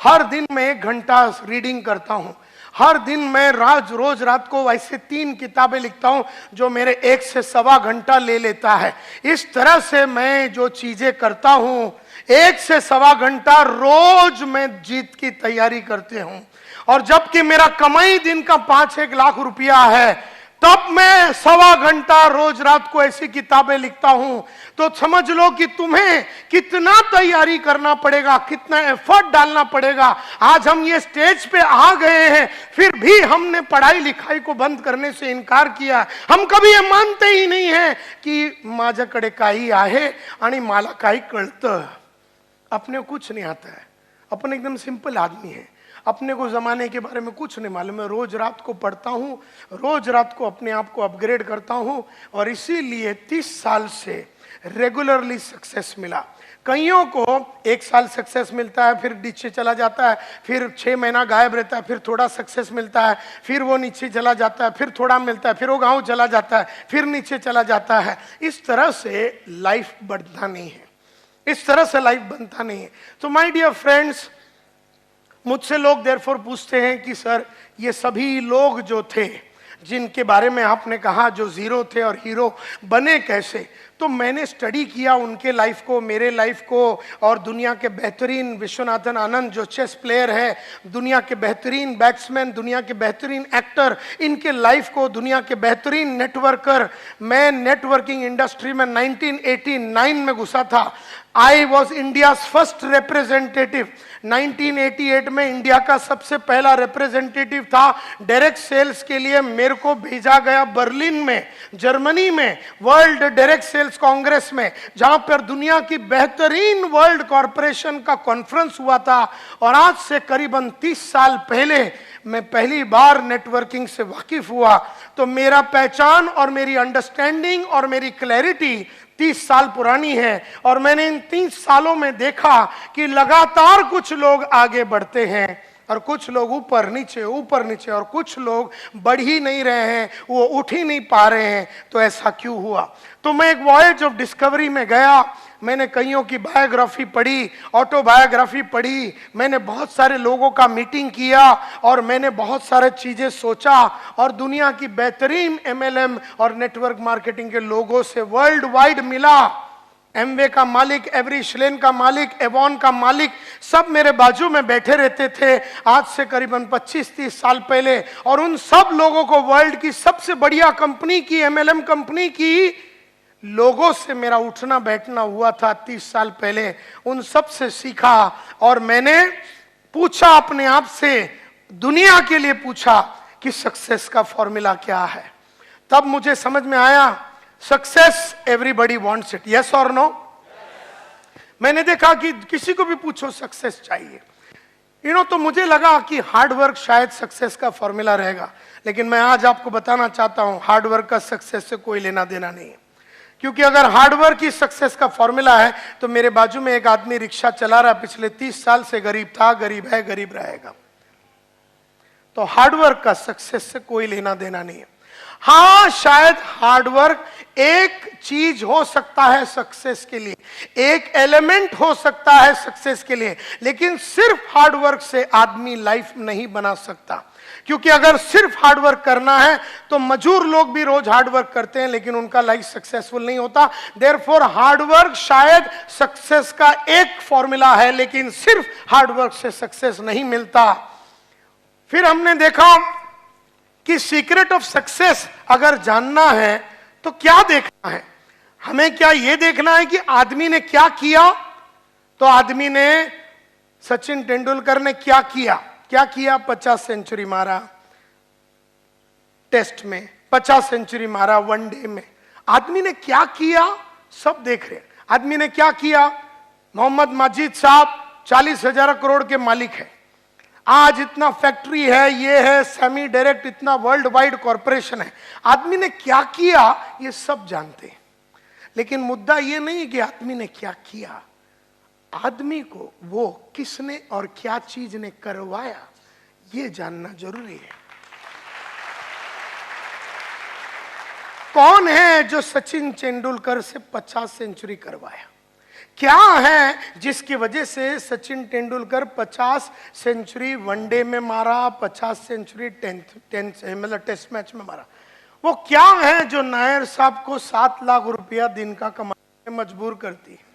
हर दिन मैं 1 घंटा रीडिंग करता हूं, हर दिन मैं रोज रात को ऐसे 3 किताबें लिखता हूं जो मेरे 1 से सवा घंटा ले लेता है। इस तरह से मैं जो चीजें करता हूं, 1 से सवा घंटा रोज मैं जीत की तैयारी करते हूं। और जबकि मेरा कमाई दिन का 5-1 लाख रुपया है, तब मैं सवा घंटा रोज रात को ऐसी किताबें लिखता हूं। तो समझ लो कि तुम्हें कितना तैयारी करना पड़ेगा, कितना एफर्ट डालना पड़ेगा। आज हम ये स्टेज पे आ गए हैं, फिर भी हमने पढ़ाई लिखाई को बंद करने से इनकार किया। हम कभी ये मानते ही नहीं है कि माझ्याकडे काही आहे आणि मला काही कळतं। अपने को कुछ नहीं आता है, अपन एकदम सिंपल आदमी है, अपने को जमाने के बारे में कुछ नहीं मालूम है। रोज रात को पढ़ता हूँ, रोज रात को अपने आप को अपग्रेड करता हूँ, और इसीलिए 30 साल से रेगुलरली सक्सेस मिला। कईयों को 1 साल सक्सेस मिलता है, फिर नीचे चला जाता है, फिर 6 महीना गायब रहता है, फिर थोड़ा सक्सेस मिलता है, फिर वो नीचे चला जाता है, फिर थोड़ा मिलता है, फिर वो गाँव चला जाता है, फिर नीचे चला जाता है। इस तरह से लाइफ बढ़ता नहीं है, इस तरह से लाइफ बनता नहीं है। तो माय डियर फ्रेंड्स, मुझसे लोग देयरफॉर पूछते हैं कि सर ये सभी लोग जो थे जिनके बारे में आपने कहा जो जीरो थे और हीरो बने कैसे, तो मैंने स्टडी किया उनके लाइफ को, मेरे लाइफ को, और दुनिया के बेहतरीन विश्वनाथन आनंद जो चेस प्लेयर है, दुनिया के बेहतरीन बैट्समैन, दुनिया के बेहतरीन एक्टर, इनके लाइफ को, दुनिया के बेहतरीन नेटवर्कर। मैं नेटवर्किंग इंडस्ट्री में 1989 में घुसा था। I was India's first representative. 1988 में इंडिया का सबसे पहला रिप्रेजेंटेटिव था। डायरेक्ट सेल्स के लिए मेरे को भेजा गया बर्लिन में, जर्मनी में, वर्ल्ड डायरेक्ट सेल्स कांग्रेस में, जहां पर दुनिया की बेहतरीन वर्ल्ड कॉरपोरेशन का कॉन्फ्रेंस हुआ था। और आज से करीबन 30 साल पहले मैं पहली बार नेटवर्किंग से वाकिफ हुआ। तो मेरा पहचान और मेरी अंडरस्टैंडिंग और मेरी क्लैरिटी 30 साल पुरानी है। और मैंने इन 30 सालों में देखा कि लगातार कुछ लोग आगे बढ़ते हैं और कुछ लोग ऊपर नीचे, और कुछ लोग बढ़ ही नहीं रहे हैं, वो उठ ही नहीं पा रहे हैं। तो ऐसा क्यों हुआ? तो मैं एक वॉयज ऑफ डिस्कवरी में गया। मैंने कईयों की बायोग्राफी पढ़ी, ऑटोबायोग्राफी पढ़ी, मैंने बहुत सारे लोगों का मीटिंग किया, और मैंने बहुत सारे चीजें सोचा, और दुनिया की बेहतरीन MLM और नेटवर्क मार्केटिंग के लोगों से वर्ल्ड वाइड मिला। एमवे का मालिक, एवरीश्लेन का मालिक, एवॉन का मालिक, सब मेरे बाजू में बैठे रहते थे आज से करीबन 25-30 साल पहले। और उन सब लोगों को वर्ल्ड की सबसे बढ़िया कंपनी की, एमएलएम कंपनी की लोगों से मेरा उठना बैठना हुआ था 30 साल पहले। उन सब से सीखा और मैंने पूछा अपने आप से, दुनिया के लिए पूछा कि सक्सेस का फॉर्मूला क्या है। तब मुझे समझ में आया, success everybody wants it, yes और नो। मैंने देखा कि किसी को भी पूछो सक्सेस चाहिए, तो मुझे लगा कि हार्ड वर्क शायद सक्सेस का फॉर्मूला रहेगा। लेकिन मैं आज आपको बताना चाहता हूं, हार्ड वर्क का सक्सेस से कोई लेना देना नहीं है। क्योंकि अगर हार्ड वर्क ही सक्सेस का फॉर्मूला है तो मेरे बाजू में एक आदमी रिक्शा चला रहा, पिछले 30 साल से गरीब था, गरीब है, गरीब रहेगा। तो हार्ड वर्क का सक्सेस से कोई लेना देना नहीं है। हाँ, शायद हार्डवर्क एक चीज हो सकता है सक्सेस के लिए, एक एलिमेंट हो सकता है सक्सेस के लिए, लेकिन सिर्फ हार्डवर्क से आदमी लाइफ नहीं बना सकता। क्योंकि अगर सिर्फ हार्डवर्क करना है तो मजूर लोग भी रोज हार्डवर्क करते हैं लेकिन उनका लाइफ सक्सेसफुल नहीं होता। देयरफॉर हार्डवर्क शायद सक्सेस का एक फॉर्मूला है, लेकिन सिर्फ हार्डवर्क से सक्सेस नहीं मिलता। फिर हमने देखा कि सीक्रेट ऑफ सक्सेस अगर जानना है तो क्या देखना है, हमें क्या यह देखना है कि आदमी ने क्या किया। तो आदमी ने, सचिन तेंदुलकर ने क्या किया, 50 सेंचुरी मारा टेस्ट में, 50 सेंचुरी मारा वनडे में। आदमी ने क्या किया सब देख रहे हैं। आदमी ने क्या किया, मोहम्मद माजिद साहब 40,000 करोड़ के मालिक है, आज इतना फैक्ट्री है, ये है, सेमी डायरेक्ट इतना वर्ल्ड वाइड कॉरपोरेशन है। आदमी ने क्या किया ये सब जानते हैं, लेकिन मुद्दा ये नहीं कि आदमी ने क्या किया, आदमी को वो किसने और क्या चीज ने करवाया ये जानना जरूरी है। कौन है जो सचिन तेंदुलकर से 50 सेंचुरी करवाया, क्या है जिसकी वजह से सचिन तेंदुलकर 50 सेंचुरी वनडे में मारा, 50 सेंचुरी मतलब टेस्ट मैच में मारा। वो क्या है जो नायर साहब को 7 लाख रुपया दिन का कमाने में मजबूर करती है।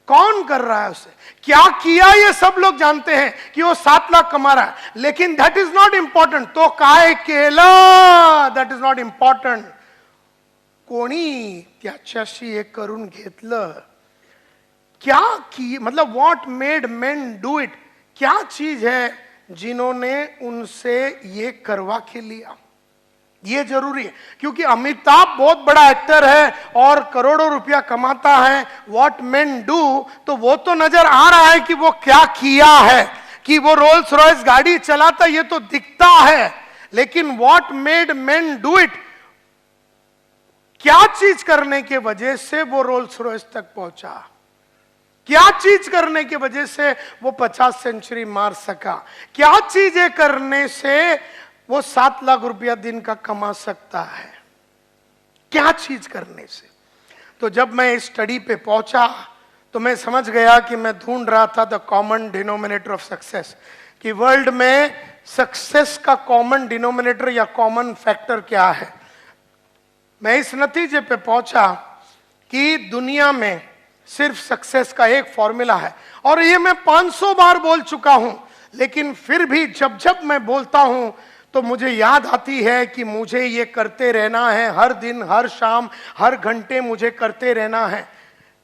कौन कर रहा है उसे, क्या किया ये सब लोग जानते हैं कि वो 7 लाख कमा रहा है, लेकिन दैट इज नॉट इंपॉर्टेंट। तो काय केलं दैट इज नॉट इंपॉर्टेंट। कोणी त्याच्याशी हे करून घेतलं, क्या की, मतलब what made main do it, क्या चीज है जिन्होंने उनसे ये करवा के लिया, ये जरूरी है। क्योंकि अमिताभ बहुत बड़ा एक्टर है और करोड़ों रुपया कमाता है, व्हाट मेन डू, तो वो तो नजर आ रहा है कि वो क्या किया है, कि वो रोल्स रॉयस गाड़ी चलाता, ये तो दिखता है, लेकिन what made main do it, क्या चीज करने के वजह से वो रोल्स रॉयस तक पहुंचा, क्या चीज करने की वजह से वो 50 सेंचुरी मार सका, क्या चीजें करने से वो 7 लाख रुपया दिन का कमा सकता है, क्या चीज करने से। तो जब मैं इस स्टडी पे पहुंचा तो मैं समझ गया कि मैं ढूंढ रहा था the common denominator of success, कि वर्ल्ड में सक्सेस का कॉमन डिनोमिनेटर या कॉमन फैक्टर क्या है। मैं इस नतीजे पे पहुंचा कि दुनिया में सिर्फ सक्सेस का एक फॉर्मूला है, और ये मैं 500 बार बोल चुका हूं, लेकिन फिर भी जब जब मैं बोलता हूं तो मुझे याद आती है कि मुझे ये करते रहना है, हर दिन, हर शाम, हर घंटे मुझे करते रहना है।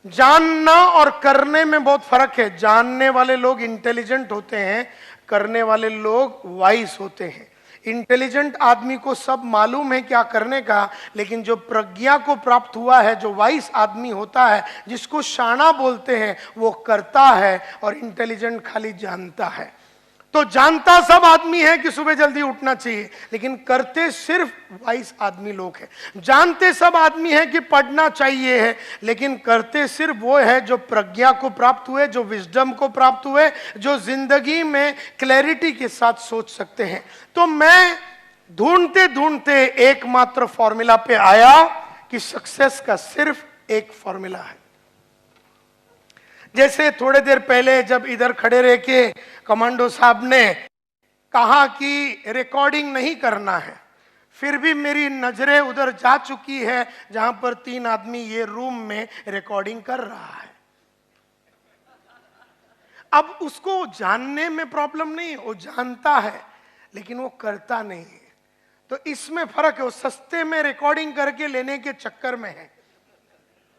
जानना और करने में बहुत फर्क है। जानने वाले लोग इंटेलिजेंट होते हैं, करने वाले लोग वाइज होते हैं। इंटेलिजेंट आदमी को सब मालूम है क्या करने का, लेकिन जो प्रज्ञा को प्राप्त हुआ है, जो वाइस आदमी होता है, जिसको शाना बोलते हैं, वो करता है, और इंटेलिजेंट खाली जानता है। तो जानता सब आदमी है कि सुबह जल्दी उठना चाहिए, लेकिन करते सिर्फ वाइस आदमी लोग हैं। जानते सब आदमी है कि पढ़ना चाहिए है, लेकिन करते सिर्फ वो है जो प्रज्ञा को प्राप्त हुए, जो विजडम को प्राप्त हुए, जो जिंदगी में क्लैरिटी के साथ सोच सकते हैं। तो मैं ढूंढते ढूंढते एकमात्र फॉर्मूला पे आया कि सक्सेस का सिर्फ एक फॉर्मूला है। जैसे थोड़े देर पहले जब इधर खड़े रह के कमांडो साहब ने कहा कि रिकॉर्डिंग नहीं करना है, फिर भी मेरी नजरें उधर जा चुकी है जहां पर 3 आदमी ये रूम में रिकॉर्डिंग कर रहा है। अब उसको जानने में प्रॉब्लम नहीं, वो जानता है लेकिन वो करता नहीं है। तो इसमें फर्क है। वो सस्ते में रिकॉर्डिंग करके लेने के चक्कर में है।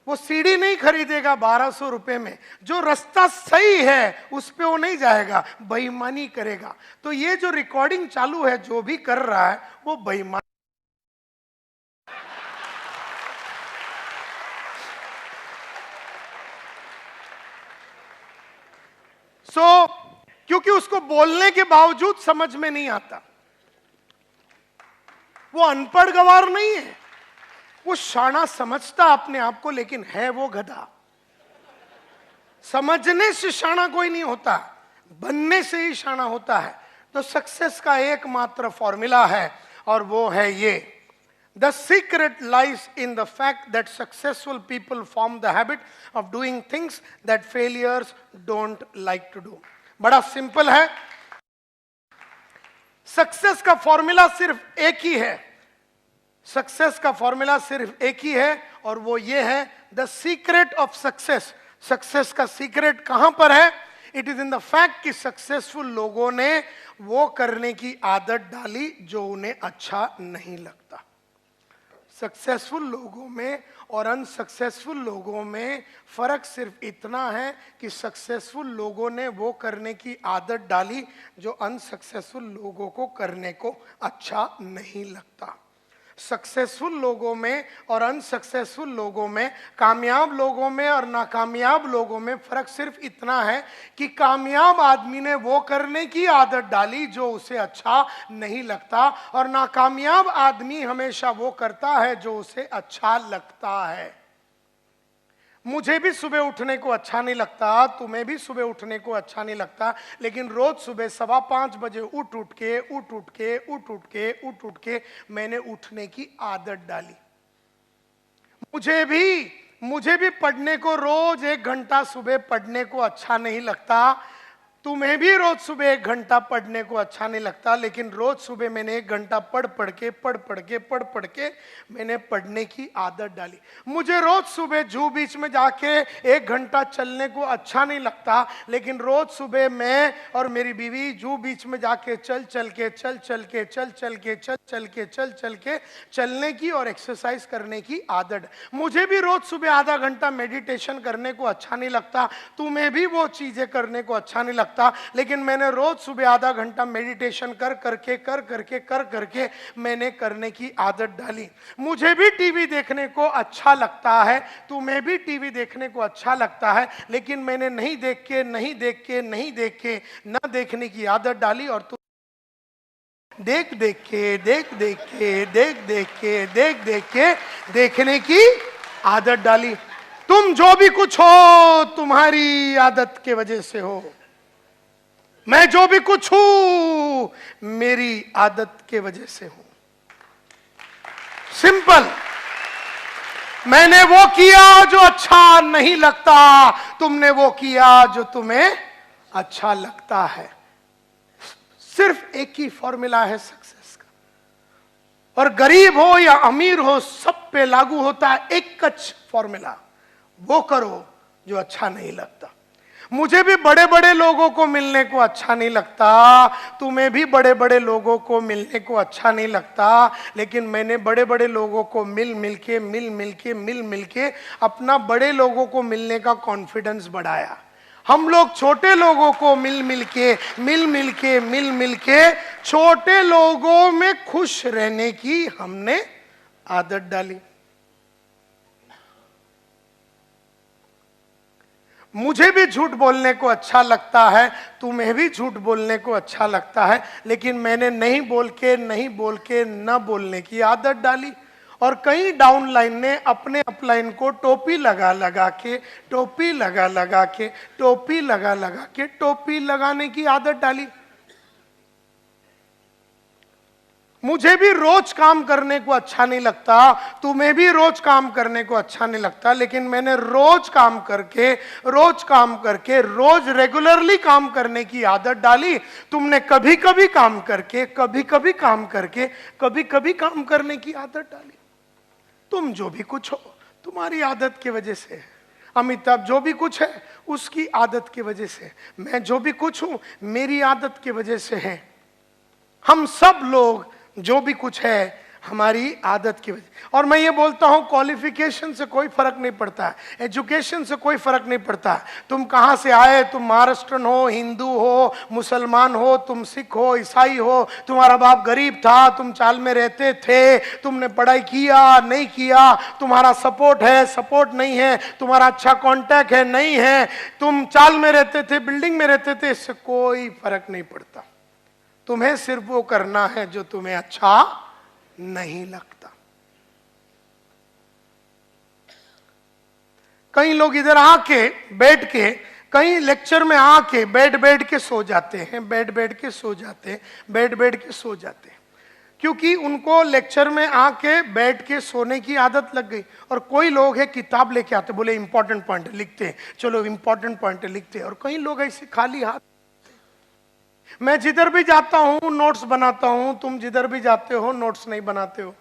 वो सीडी नहीं खरीदेगा 1200 रुपए में, जो रास्ता सही है उस पे वो नहीं जाएगा, बेईमानी करेगा। तो ये जो रिकॉर्डिंग चालू है, जो भी कर रहा है वो बेईमान। क्योंकि उसको बोलने के बावजूद समझ में नहीं आता। वो अनपढ़ गवार नहीं है, वो शाना समझता अपने आप को, लेकिन है वो गधा। समझने से शाना कोई नहीं होता, बनने से ही शाना होता है। तो सक्सेस का एकमात्र फॉर्मूला है और वो है ये: The secret lies in the fact that successful people form the habit of doing things that failures don't like to do. बड़ा सिंपल है। सक्सेस का फॉर्मूला सिर्फ एक ही है। सक्सेस का फॉर्मूला सिर्फ एक ही है और वो ये है, the secret of success. Success का सीक्रेट कहां पर है? It is in the fact कि सक्सेसफुल लोगों ने वो करने की आदत डाली जो उन्हें अच्छा नहीं लगता। सक्सेसफुल लोगों में और अनसक्सेसफुल लोगों में फर्क सिर्फ इतना है कि सक्सेसफुल लोगों ने वो करने की आदत डाली जो अनसक्सेसफुल लोगों को करने को अच्छा नहीं लगता। सक्सेसफुल लोगों में और अनसक्सेसफुल लोगों में, कामयाब लोगों में और नाकामयाब लोगों में फर्क सिर्फ इतना है कि कामयाब आदमी ने वो करने की आदत डाली जो उसे अच्छा नहीं लगता और नाकामयाब आदमी हमेशा वो करता है जो उसे अच्छा लगता है। मुझे भी सुबह उठने को अच्छा नहीं लगता, तुम्हें भी सुबह उठने को अच्छा नहीं लगता, लेकिन रोज सुबह 5:15 बजे उठ के मैंने उठने की आदत डाली। मुझे भी पढ़ने को रोज 1 घंटा सुबह पढ़ने को अच्छा नहीं लगता, तुम्हें भी रोज सुबह 1 घंटा पढ़ने को अच्छा नहीं लगता, लेकिन रोज सुबह मैंने 1 घंटा पढ़ पढ़ के मैंने पढ़ने की आदत डाली। मुझे रोज सुबह जू बीच में जाके 1 घंटा चलने को अच्छा नहीं लगता, लेकिन रोज सुबह मैं और मेरी बीवी जू बीच में जाके चल के चलने की और एक्सरसाइज करने की आदत। मुझे भी रोज सुबह आधा घंटा मेडिटेशन करने को अच्छा नहीं लगता, तुम्हें भी वो चीजें करने को अच्छा नहीं लगता, लेकिन मैंने रोज सुबह आधा घंटा मेडिटेशन कर करके मैंने करने की आदत डाली। मुझे भी टीवी देखने को अच्छा लगता है, तुम्हें भी टीवी देखने को अच्छा लगता है, लेकिन मैंने नहीं देख के ना देखने की आदत डाली और तुम देख के देखने की आदत डाली। तुम जो भी कुछ हो तुम्हारी आदत के वजह से हो, मैं जो भी कुछ हूं मेरी आदत के वजह से हूं। सिंपल। मैंने वो किया जो अच्छा नहीं लगता, तुमने वो किया जो तुम्हें अच्छा लगता है। सिर्फ एक ही फॉर्मूला है सक्सेस का, और गरीब हो या अमीर हो सब पे लागू होता है एक फॉर्मूला, वो करो जो अच्छा नहीं लगता। मुझे भी बड़े बड़े लोगों को मिलने को अच्छा नहीं लगता, तुम्हें भी बड़े बड़े लोगों को मिलने को अच्छा नहीं लगता, लेकिन मैंने बड़े बड़े लोगों को मिल के अपना बड़े लोगों को मिलने का कॉन्फिडेंस बढ़ाया। हम लोग छोटे लोगों को मिल के छोटे लोगों में खुश रहने की हमने आदत डाली। मुझे भी झूठ बोलने को अच्छा लगता है, तुम्हें भी झूठ बोलने को अच्छा लगता है, लेकिन मैंने नहीं बोल के न बोलने की आदत डाली। और कई डाउनलाइन ने अपने अपलाइन को टोपी लगा लगाने की आदत डाली। मुझे भी रोज काम करने को अच्छा नहीं लगता, तुम्हें भी रोज काम करने को अच्छा नहीं लगता, लेकिन मैंने रोज काम करके रोज रेगुलरली काम करने की आदत डाली। तुमने कभी कभी काम करके कभी कभी काम करने की आदत डाली। तुम जो भी कुछ हो तुम्हारी आदत की वजह से है। अमिताभ जो भी कुछ है उसकी आदत की वजह से, मैं जो भी कुछ हूं मेरी आदत की वजह से है। हम सब लोग जो भी कुछ है हमारी आदत की वजह। और मैं ये बोलता हूं क्वालिफिकेशन से कोई फर्क नहीं पड़ता है, एजुकेशन से कोई फर्क नहीं पड़ता है। तुम कहां से आए, तुम महाराष्ट्रन हो, हिंदू हो, मुसलमान हो, तुम सिख हो, ईसाई हो, तुम्हारा बाप गरीब था, तुम चाल में रहते थे, तुमने पढ़ाई किया नहीं किया, तुम्हारा सपोर्ट है सपोर्ट नहीं है, तुम्हारा अच्छा कांटेक्ट है नहीं है, तुम चाल में रहते थे बिल्डिंग में रहते थे, इससे कोई फर्क नहीं पड़ता। तुम्हें सिर्फ वो करना है जो तुम्हें अच्छा नहीं लगता। कई लोग इधर आके बैठ के, कई लेक्चर में आके बैठ के सो जाते हैं, बैठ के सो जाते हैं, क्योंकि उनको लेक्चर में आके बैठ के सोने की आदत लग गई। और कोई लोग है किताब लेके आते, बोले इंपॉर्टेंट पॉइंट लिखते हैं, चलो इंपॉर्टेंट पॉइंट लिखते हैं। और कई लोग ऐसे खाली हाथ, मैं जिधर भी जाता हूं नोट्स बनाता हूं, तुम जिधर भी जाते हो नोट्स नहीं बनाते हो।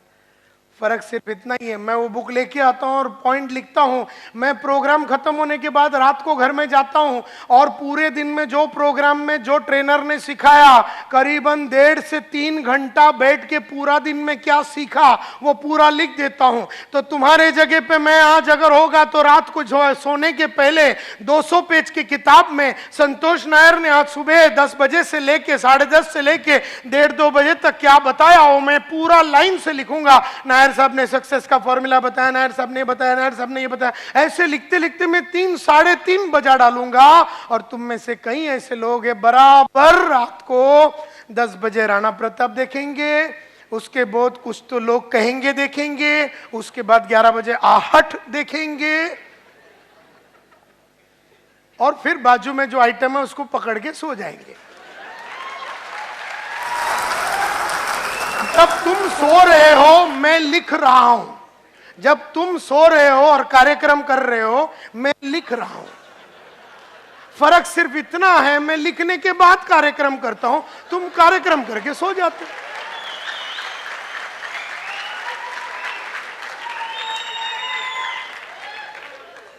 फर्क सिर्फ इतना ही है, मैं वो बुक लेके आता हूं और पॉइंट लिखता हूं। मैं प्रोग्राम खत्म होने के बाद रात को घर में जाता हूं और पूरे दिन में जो प्रोग्राम में जो ट्रेनर ने सिखाया, करीबन 1.5 से 3 घंटा बैठ के पूरा दिन में क्या सीखा वो पूरा लिख देता हूं। तो तुम्हारे जगह पे मैं आज अगर होगा तो रात को जो है सोने के पहले 200 पेज की किताब में संतोष नायर ने आज सुबह 10 बजे से लेके 10:30 से लेके 1:30-2 बजे तक क्या बताया वो मैं पूरा लाइन से लिखूंगा। नायर साहब ने सक्सेस का फॉर्मूला बताया, नायर साहब ने बताया, नायर साहब ने ये बताया। ऐसे लिखते लिखते मैं 3-3:30 बजा डालूंगा। और तुम में से कई ऐसे लोग हैं बराबर रात को 10 बजे राणा प्रताप देखेंगे, उसके बाद कुछ तो लोग कहेंगे देखेंगे, उसके बाद 11 बजे आहट देखेंगे, और फिर बाजू में जो आइटम है उसको पकड़ के सो जाएंगे। जब तुम सो रहे हो मैं लिख रहा हूं, जब तुम सो रहे हो और कार्यक्रम कर रहे हो मैं लिख रहा हूं। फर्क सिर्फ इतना है, मैं लिखने के बाद कार्यक्रम करता हूं, तुम कार्यक्रम करके सो जाते हो।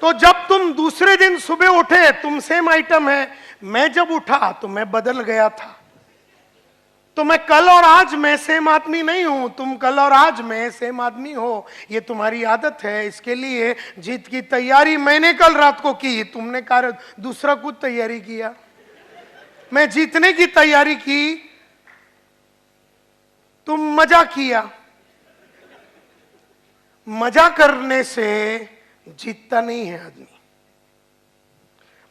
तो जब तुम दूसरे दिन सुबह उठे, तुम सेम आइटम है, मैं जब उठा तो मैं बदल गया था। तो मैं कल और आज में सेम आदमी नहीं हूं, तुम कल और आज में सेम आदमी हो। ये तुम्हारी आदत है। इसके लिए जीत की तैयारी मैंने कल रात को की, तुमने दूसरा कुछ तैयारी किया। मैं जीतने की तैयारी की, तुम मजा किया। मजा करने से जीतता नहीं है आदमी।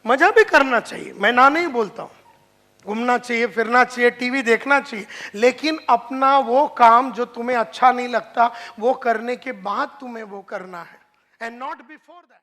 मजा भी करना चाहिए, मैं ना नहीं बोलता हूं, घूमना चाहिए, फिरना चाहिए, टीवी देखना चाहिए, लेकिन अपना वो काम जो तुम्हें अच्छा नहीं लगता वो करने के बाद तुम्हें वो करना है, एंड नॉट बिफोर दैट।